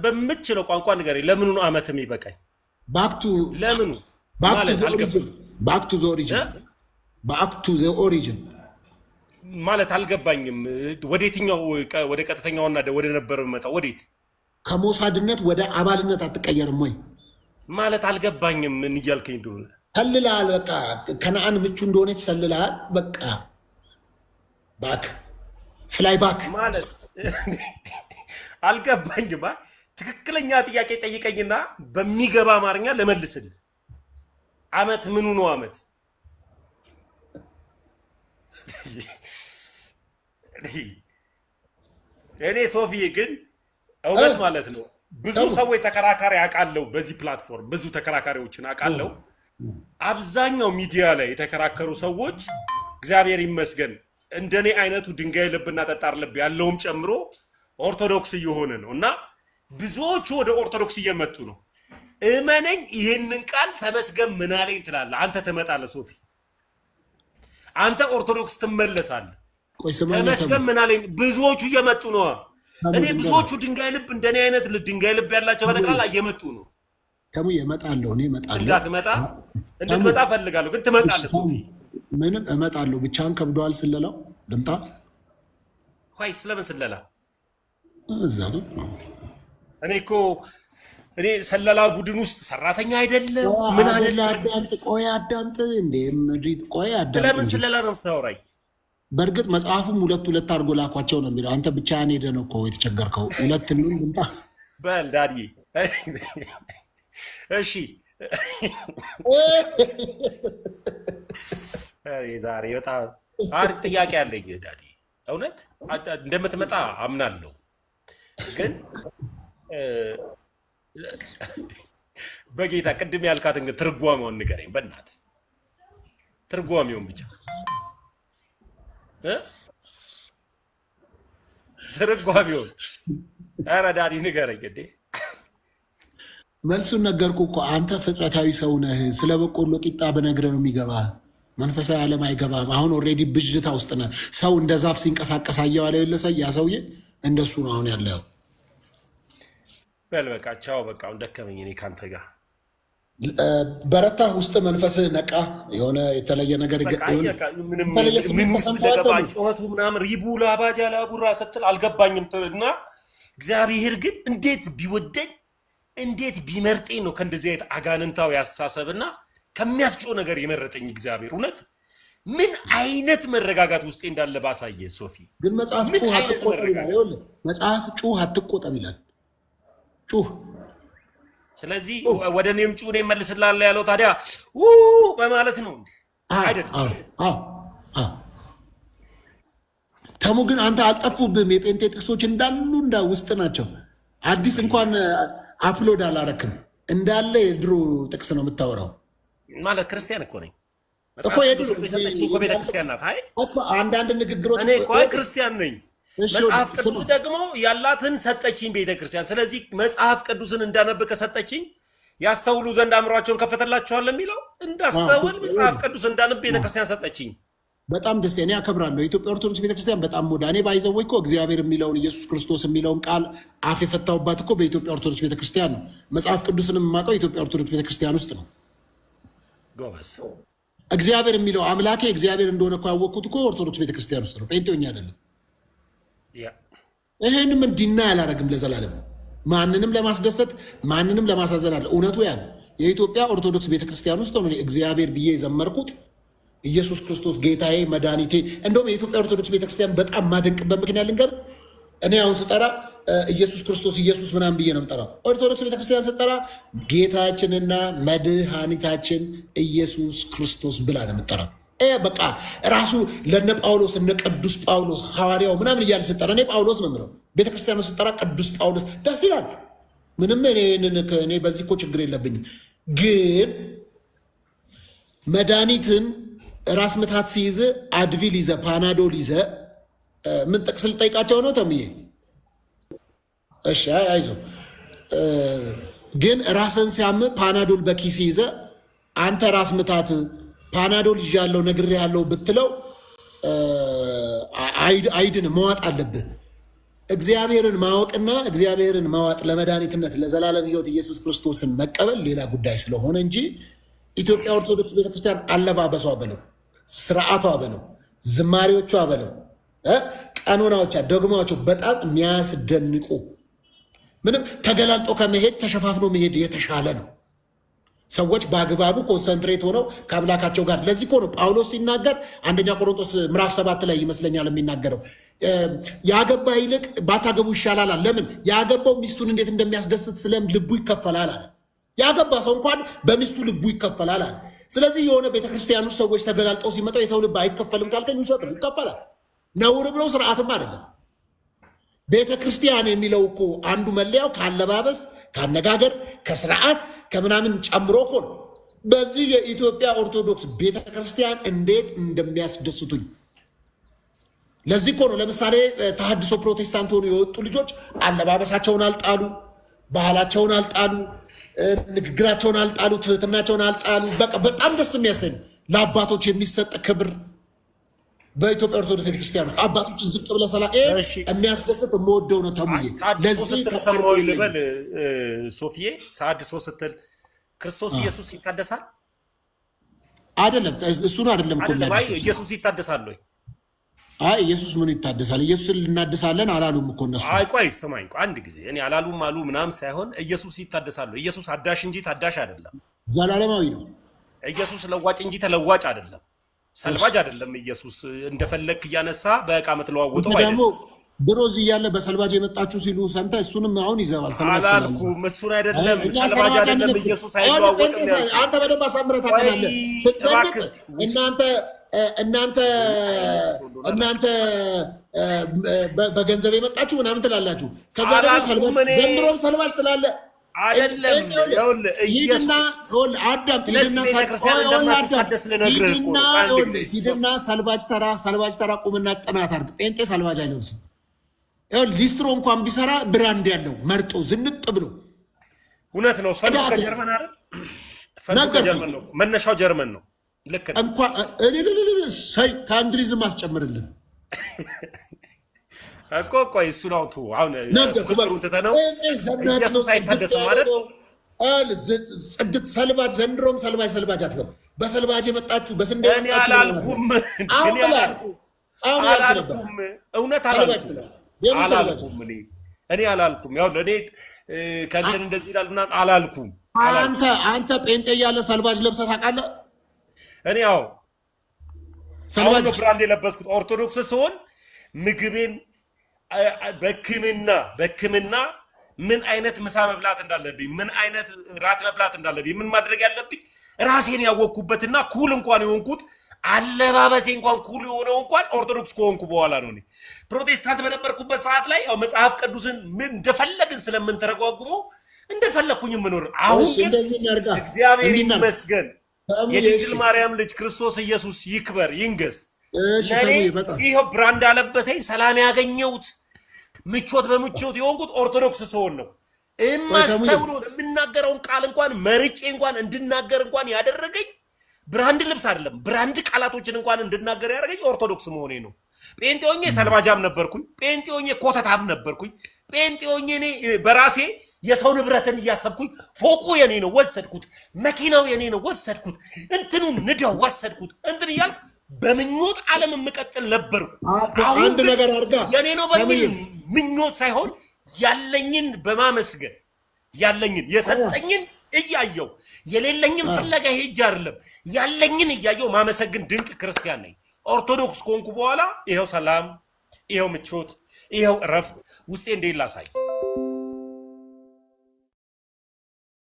በምትችለው ቋንቋ ንገረኝ። ለምኑ ነው አመት የሚበቃኝ? ለምኑ ማለት አልገባኝም። ባክ ቱ ዘ ኦሪጂን ማለት አልገባኝም። ወዴትኛው? ወደ ቀጥተኛውና ወደ ነበር መጣው? ወዴት? ከሞሳድነት ወደ አባልነት አትቀየርም ወይ ማለት አልገባኝም። ምን እያልከኝ እንደሆነ ሰልልሃል። በቃ ከነአን ምቹ እንደሆነች ሰልልሃል። በቃ ባክ ፍላይ ባክ ማለት አልገባኝም። ትክክለኛ ጥያቄ ጠይቀኝና በሚገባ አማርኛ ለመልስልህ። አመት ምኑ ነው አመት? እኔ ሶፊዬ ግን እውነት ማለት ነው ብዙ ሰዎች ተከራካሪ አውቃለሁ። በዚህ ፕላትፎርም ብዙ ተከራካሪዎችን አውቃለሁ። አብዛኛው ሚዲያ ላይ የተከራከሩ ሰዎች እግዚአብሔር ይመስገን እንደኔ አይነቱ ድንጋይ ልብና ጠጣር ልብ ያለውም ጨምሮ ኦርቶዶክስ እየሆነ ነው እና ብዙዎቹ ወደ ኦርቶዶክስ እየመጡ ነው። እመነኝ፣ ይህንን ቃል ተመስገን ምን አለኝ ትላለህ አንተ። ትመጣለህ ሶፊ፣ አንተ ኦርቶዶክስ ትመለሳለህ። ተመስገን ምን አለኝ። ብዙዎቹ እየመጡ ነው። እኔ ብዙዎቹ ድንጋይ ልብ እንደኔ አይነት ድንጋይ ልብ ያላቸው በጠቅላላ እየመጡ ነው። ተሙ እመጣለሁ። እኔ እመጣለሁ። እንድትመጣ ፈልጋለሁ፣ ግን ትመጣለህ ሶፊ። ምንም እመጣለሁ። ብቻህን ከብደዋል ስለላው ልምጣ። ቆይ ስለምን ስለላ? እዛ ነው። እኔ ሰለላ ቡድን ውስጥ ሰራተኛ አይደለም ምን አይደለም። አዳምጥ እንዴ ምድሪት። ቆይ አዳምጥ። ለምን ስለላ ነው የምታወራኝ? በእርግጥ መጽሐፉም 2 አድርጎ ላኳቸው ነው የሚለው። አንተ ብቻህን ሄደህ ነው እኮ የተቸገርከው። 2 ልምጣ በል ዳዲ። እሺ ዛሬ በጣም አሪፍ ጥያቄ አለኝ ዳዲ። እውነት እንደምትመጣ አምናለሁ፣ ግን በጌታ ቅድም ያልካትን ግን ትርጓሜውን ንገረኝ በእናትህ። ትርጓሜውን ብቻ ትርጓሜውን። ኧረ ዳዲ ንገረኝ እንዴ። መልሱን ነገርኩ እኮ። አንተ ፍጥረታዊ ሰው ነህ። ስለ በቆሎ ቂጣ በነግረህ ነው የሚገባህ። መንፈሳዊ ዓለም አይገባም። አሁን ኦልሬዲ ብዥታ ውስጥ ነህ። ሰው እንደ ዛፍ ሲንቀሳቀስ አየዋለ የለ ያ ሰውዬ እንደሱ ነው አሁን ያለው። በል በቃ ቻው። በቃ ደከመኝ እኔ ካንተ ጋር በረታ። ውስጥ መንፈስ ነቃ። የሆነ የተለየ ነገር ጩኸቱ ምናምን ሪቡ ላባጃ ላቡራ ስትል አልገባኝም። እና እግዚአብሔር ግን እንዴት ቢወደኝ እንዴት ቢመርጠኝ ነው ከእንደዚህ አይነት አጋንንታዊ አስተሳሰብና ከሚያስጮህ ነገር የመረጠኝ እግዚአብሔር። እውነት ምን አይነት መረጋጋት ውስጤ እንዳለ ባሳየ ሶፊ። ግን መጽሐፍ ጩህ አትቆጠብ ይላል። መጽሐፍ ጩህ አትቆጠብ ይላል። ጩህ ስለዚህ ወደ እኔም ጩህ እኔ እመልስልሃለሁ ያለው ታዲያ በማለት ነው አይደል? ተሙ ግን አንተ አልጠፉብህም። የጴንጤ ጥቅሶች እንዳሉ ውስጥ ናቸው። አዲስ እንኳን አፕሎድ አላረክም። እንዳለ የድሮ ጥቅስ ነው የምታወራው። ማለት ክርስቲያን እኮ ነኝ እኮ የድሮ ቤተክርስቲያን ናት። አይ አንዳንድ ንግግሮች እኔ እኮ ክርስቲያን ነኝ። መጽሐፍ ቅዱስ ደግሞ ያላትን ሰጠችኝ ቤተክርስቲያን። ስለዚህ መጽሐፍ ቅዱስን እንዳነብ ከሰጠችኝ ያስተውሉ ዘንድ አእምሯቸውን ከፈተላቸዋል የሚለው እንዳስተውል መጽሐፍ ቅዱስ እንዳነብ ቤተክርስቲያን ሰጠችኝ። በጣም ደስ እኔ አከብራለሁ። የኢትዮጵያ ኦርቶዶክስ ቤተክርስቲያን በጣም ሞዳ እኔ ባይዘው እኮ እግዚአብሔር የሚለውን ኢየሱስ ክርስቶስ የሚለውን ቃል አፍ የፈታውባት እኮ በኢትዮጵያ ኦርቶዶክስ ቤተክርስቲያን ነው። መጽሐፍ ቅዱስን የማውቀው የኢትዮጵያ ኦርቶዶክስ ቤተክርስቲያን ውስጥ ነው። ጎበዝ። እግዚአብሔር የሚለው አምላኬ እግዚአብሔር እንደሆነ እኮ ያወቅኩት እኮ ኦርቶዶክስ ቤተክርስቲያን ውስጥ ነው። ጴንጤኛ አይደለም። ይሄንም እንዲና ያላረግም ለዘላለም ማንንም ለማስደሰት ማንንም ለማሳዘን አለ። እውነቱ ያ ነው። የኢትዮጵያ ኦርቶዶክስ ቤተክርስቲያን ውስጥ ነው እግዚአብሔር ብዬ የዘመርኩት ኢየሱስ ክርስቶስ ጌታዬ መድኃኒቴ። እንደውም የኢትዮጵያ ኦርቶዶክስ ቤተክርስቲያን በጣም ማደንቅበት ምክንያት ልንገር። እኔ አሁን ስጠራ ኢየሱስ ክርስቶስ ኢየሱስ ምናምን ብዬ ነው የምጠራው። ኦርቶዶክስ ቤተክርስቲያን ስጠራ ጌታችንና መድኃኒታችን ኢየሱስ ክርስቶስ ብላ ነው የምጠራው። በቃ ራሱ ለነ ጳውሎስ እነ ቅዱስ ጳውሎስ ሐዋርያው ምናምን እያለ ስጠራ እኔ ጳውሎስ ነው የምለው። ቤተክርስቲያኑ ስጠራ ቅዱስ ጳውሎስ ደስ ይላል። ምንም እኔ በዚህ እኮ ችግር የለብኝም። ግን መድኃኒትን ራስ ምታት ሲይዝ አድቪል ይዘ ፓናዶል ይዘ ምን ጥቅስ ልጠይቃቸው ነው ተምዬ? እሺ አይዞ። ግን ራስን ሲያም ፓናዶል በኪስ ይዘ አንተ ራስ ምታት ፓናዶል ይዣለሁ ነግሬሃለሁ ብትለው አይድን መዋጥ አለብህ። እግዚአብሔርን ማወቅና እግዚአብሔርን ማዋጥ ለመድኃኒትነት ለዘላለም ሕይወት ኢየሱስ ክርስቶስን መቀበል ሌላ ጉዳይ ስለሆነ እንጂ ኢትዮጵያ ኦርቶዶክስ ቤተክርስቲያን አለባበሷ በለው፣ ስርዓቷ በለው፣ ዝማሬዎቿ በለው፣ ቀኖናዎቿ፣ ደግማቸው በጣም የሚያስደንቁ ምንም ተገላልጦ ከመሄድ ተሸፋፍኖ መሄድ የተሻለ ነው። ሰዎች በአግባቡ ኮንሰንትሬት ሆነው ከአምላካቸው ጋር። ለዚህ እኮ ነው ጳውሎስ ሲናገር አንደኛ ቆሮንቶስ ምዕራፍ 7 ላይ ይመስለኛል የሚናገረው ያገባ ይልቅ ባታገቡ ይሻላል። ለምን? ያገባው ሚስቱን እንዴት እንደሚያስደስት ስለም ልቡ ይከፈላል አለ። ያገባ ሰው እንኳን በሚስቱ ልቡ ይከፈላል አለ። ስለዚህ የሆነ ቤተክርስቲያኑ ሰዎች ተገላልጠው ሲመጣው የሰው ልብ አይከፈልም ካልከኝ ውሸት ነው፣ ይከፈላል። ነውር ብለው ስርዓትም አይደለም። ቤተክርስቲያን የሚለው እኮ አንዱ መለያው ከአለባበስ ከአነጋገር ከስርዓት ከምናምን ጨምሮ እኮ ነው። በዚህ የኢትዮጵያ ኦርቶዶክስ ቤተክርስቲያን እንዴት እንደሚያስደስቱኝ ለዚህ እኮ ነው። ለምሳሌ ተሐድሶ ፕሮቴስታንት ሆኑ የወጡ ልጆች አለባበሳቸውን አልጣሉ፣ ባህላቸውን አልጣሉ፣ ንግግራቸውን አልጣሉ፣ ትህትናቸውን አልጣሉ። በቃ በጣም ደስ የሚያሰኝ ለአባቶች የሚሰጥ ክብር በኢትዮጵያ ኦርቶዶክስ ቤተክርስቲያን ውስጥ አባቶችን ዝቅ ብለህ ሰላ የሚያስደስት የምወደው ነው። ተሙዬ ለዚህ ተሰማዊ ልበል ሶፊዬ ተሐድሶ ስትል ክርስቶስ ኢየሱስ ይታደሳል አይደለም? እሱን አይደለም እኮ ኢየሱስ ይታደሳል ወይ? አይ ኢየሱስ ምን ይታደሳል? ኢየሱስን ልናድሳለን አላሉም እኮ እነሱ። አይ ቆይ ስማኝ፣ አንድ ጊዜ እኔ አላሉም አሉ ምናምን ሳይሆን ኢየሱስ ይታደሳል ወይ? ኢየሱስ አዳሽ እንጂ ታዳሽ አይደለም። ዘላለማዊ ነው። ኢየሱስ ለዋጭ እንጂ ተለዋጭ አይደለም። ሰልባጅ አይደለም። ኢየሱስ እንደፈለክ እያነሳ በእቃ መተለዋወጠው አይደለም። ድሮ እዚህ እያለ በሰልባጅ የመጣችሁ ሲሉ ሰምተህ እሱንም አሁን ይዘዋል። ሰልባጅ አላልኩም፣ እሱን አይደለም። ሰልባጅ አይደለም። ኢየሱስ አይለዋወጥም። አንተ በደንብ አሳምረህ ታውቃለህ። እናንተ በገንዘብ የመጣችሁ ምናምን ትላላችሁ። ከዛ ደግሞ ዘንድሮም ሰልባጅ ትላለህ። አይደለም ሂድና ሰልባጅ ተራ ቁምና ጥናት አድርግ። ጴንጤ ሰልባጅ አይለብስም። ሊስትሮ እንኳን ቢሰራ ብራንድ ያለው መርጦ ዝንጥ ብሎ። እውነት ነው። ፈኑ ከጀርመን አይደል? ፈኑ ከጀርመን ነው። መነሻው ጀርመን ነው። ልክ ነው። ከእንግሊዝም አስጨምርልን። እኮ ቆይ እሱን አውጡ። አሁን ፍቅሩን ትተነው ኢየሱስ አይታደስም ማለት ጽድት ሰልባጅ ዘንድሮም ሰልባጅ አትበሉ። በሰልባጅ የመጣችሁ በስንዴ እኔ አላልኩም። እውነት አላልኩም። እኔ አላልኩም። ያው ለእኔ ከእንትን እንደዚህ ይላል ምናምን አላልኩም። አንተ ጴንጤ እያለ ሰልባጅ ለብሰህ ታውቃለህ? እኔ ያው ሰልባጅ ብራንድ የለበስኩት ኦርቶዶክስ ሲሆን ምግቤን በሕክምና ምን አይነት ምሳ መብላት እንዳለብኝ፣ ምን አይነት ራት መብላት እንዳለብኝ፣ ምን ማድረግ ያለብኝ ራሴን ያወቅኩበትና ኩል እንኳን የሆንኩት አለባበሴ እንኳን ኩል የሆነው እንኳን ኦርቶዶክስ ከሆንኩ በኋላ ነው። እኔ ፕሮቴስታንት በነበርኩበት ሰዓት ላይ ያው መጽሐፍ ቅዱስን ምን እንደፈለግን ስለምንተረጓጉመው እንደፈለኩኝ ምኖር። አሁን ግን እግዚአብሔር ይመስገን የድንግል ማርያም ልጅ ክርስቶስ ኢየሱስ ይክበር ይንገስ። ለኔ ይሄው ብራንድ አለበሰኝ፣ ሰላም ያገኘሁት ምቾት በምቾት የሆንኩት ኦርቶዶክስ ስሆን ነው። እማስተውሎ የምናገረውን ቃል እንኳን መርጬ እንኳን እንድናገር እንኳን ያደረገኝ ብራንድ ልብስ አይደለም፣ ብራንድ ቃላቶችን እንኳን እንድናገር ያደረገኝ ኦርቶዶክስ መሆኔ ነው። ጴንጤ ሆኜ ሰልባጃም ነበርኩኝ። ጴንጤ ሆኜ ኮተታም ነበርኩኝ። ጴንጤ ሆኜ እኔ በራሴ የሰው ንብረትን እያሰብኩኝ ፎቁ የኔ ነው ወሰድኩት፣ መኪናው የኔ ነው ወሰድኩት፣ እንትኑ ንደው ወሰድኩት፣ እንትን እያልኩ በምኞት ዓለም የምቀጥል ነበርኩ። አንድ ነገር አድርጋ የኔ ነው በሚል ምኞት ሳይሆን ያለኝን በማመስገን ያለኝን የሰጠኝን እያየው የሌለኝን ፍለጋ ሄጅ አይደለም ያለኝን እያየው ማመሰግን ድንቅ ክርስቲያን ነኝ። ኦርቶዶክስ ከሆንኩ በኋላ ይሄው ሰላም፣ ይሄው ምቾት፣ ይሄው እረፍት ውስጤ እንዴት ላሳይ?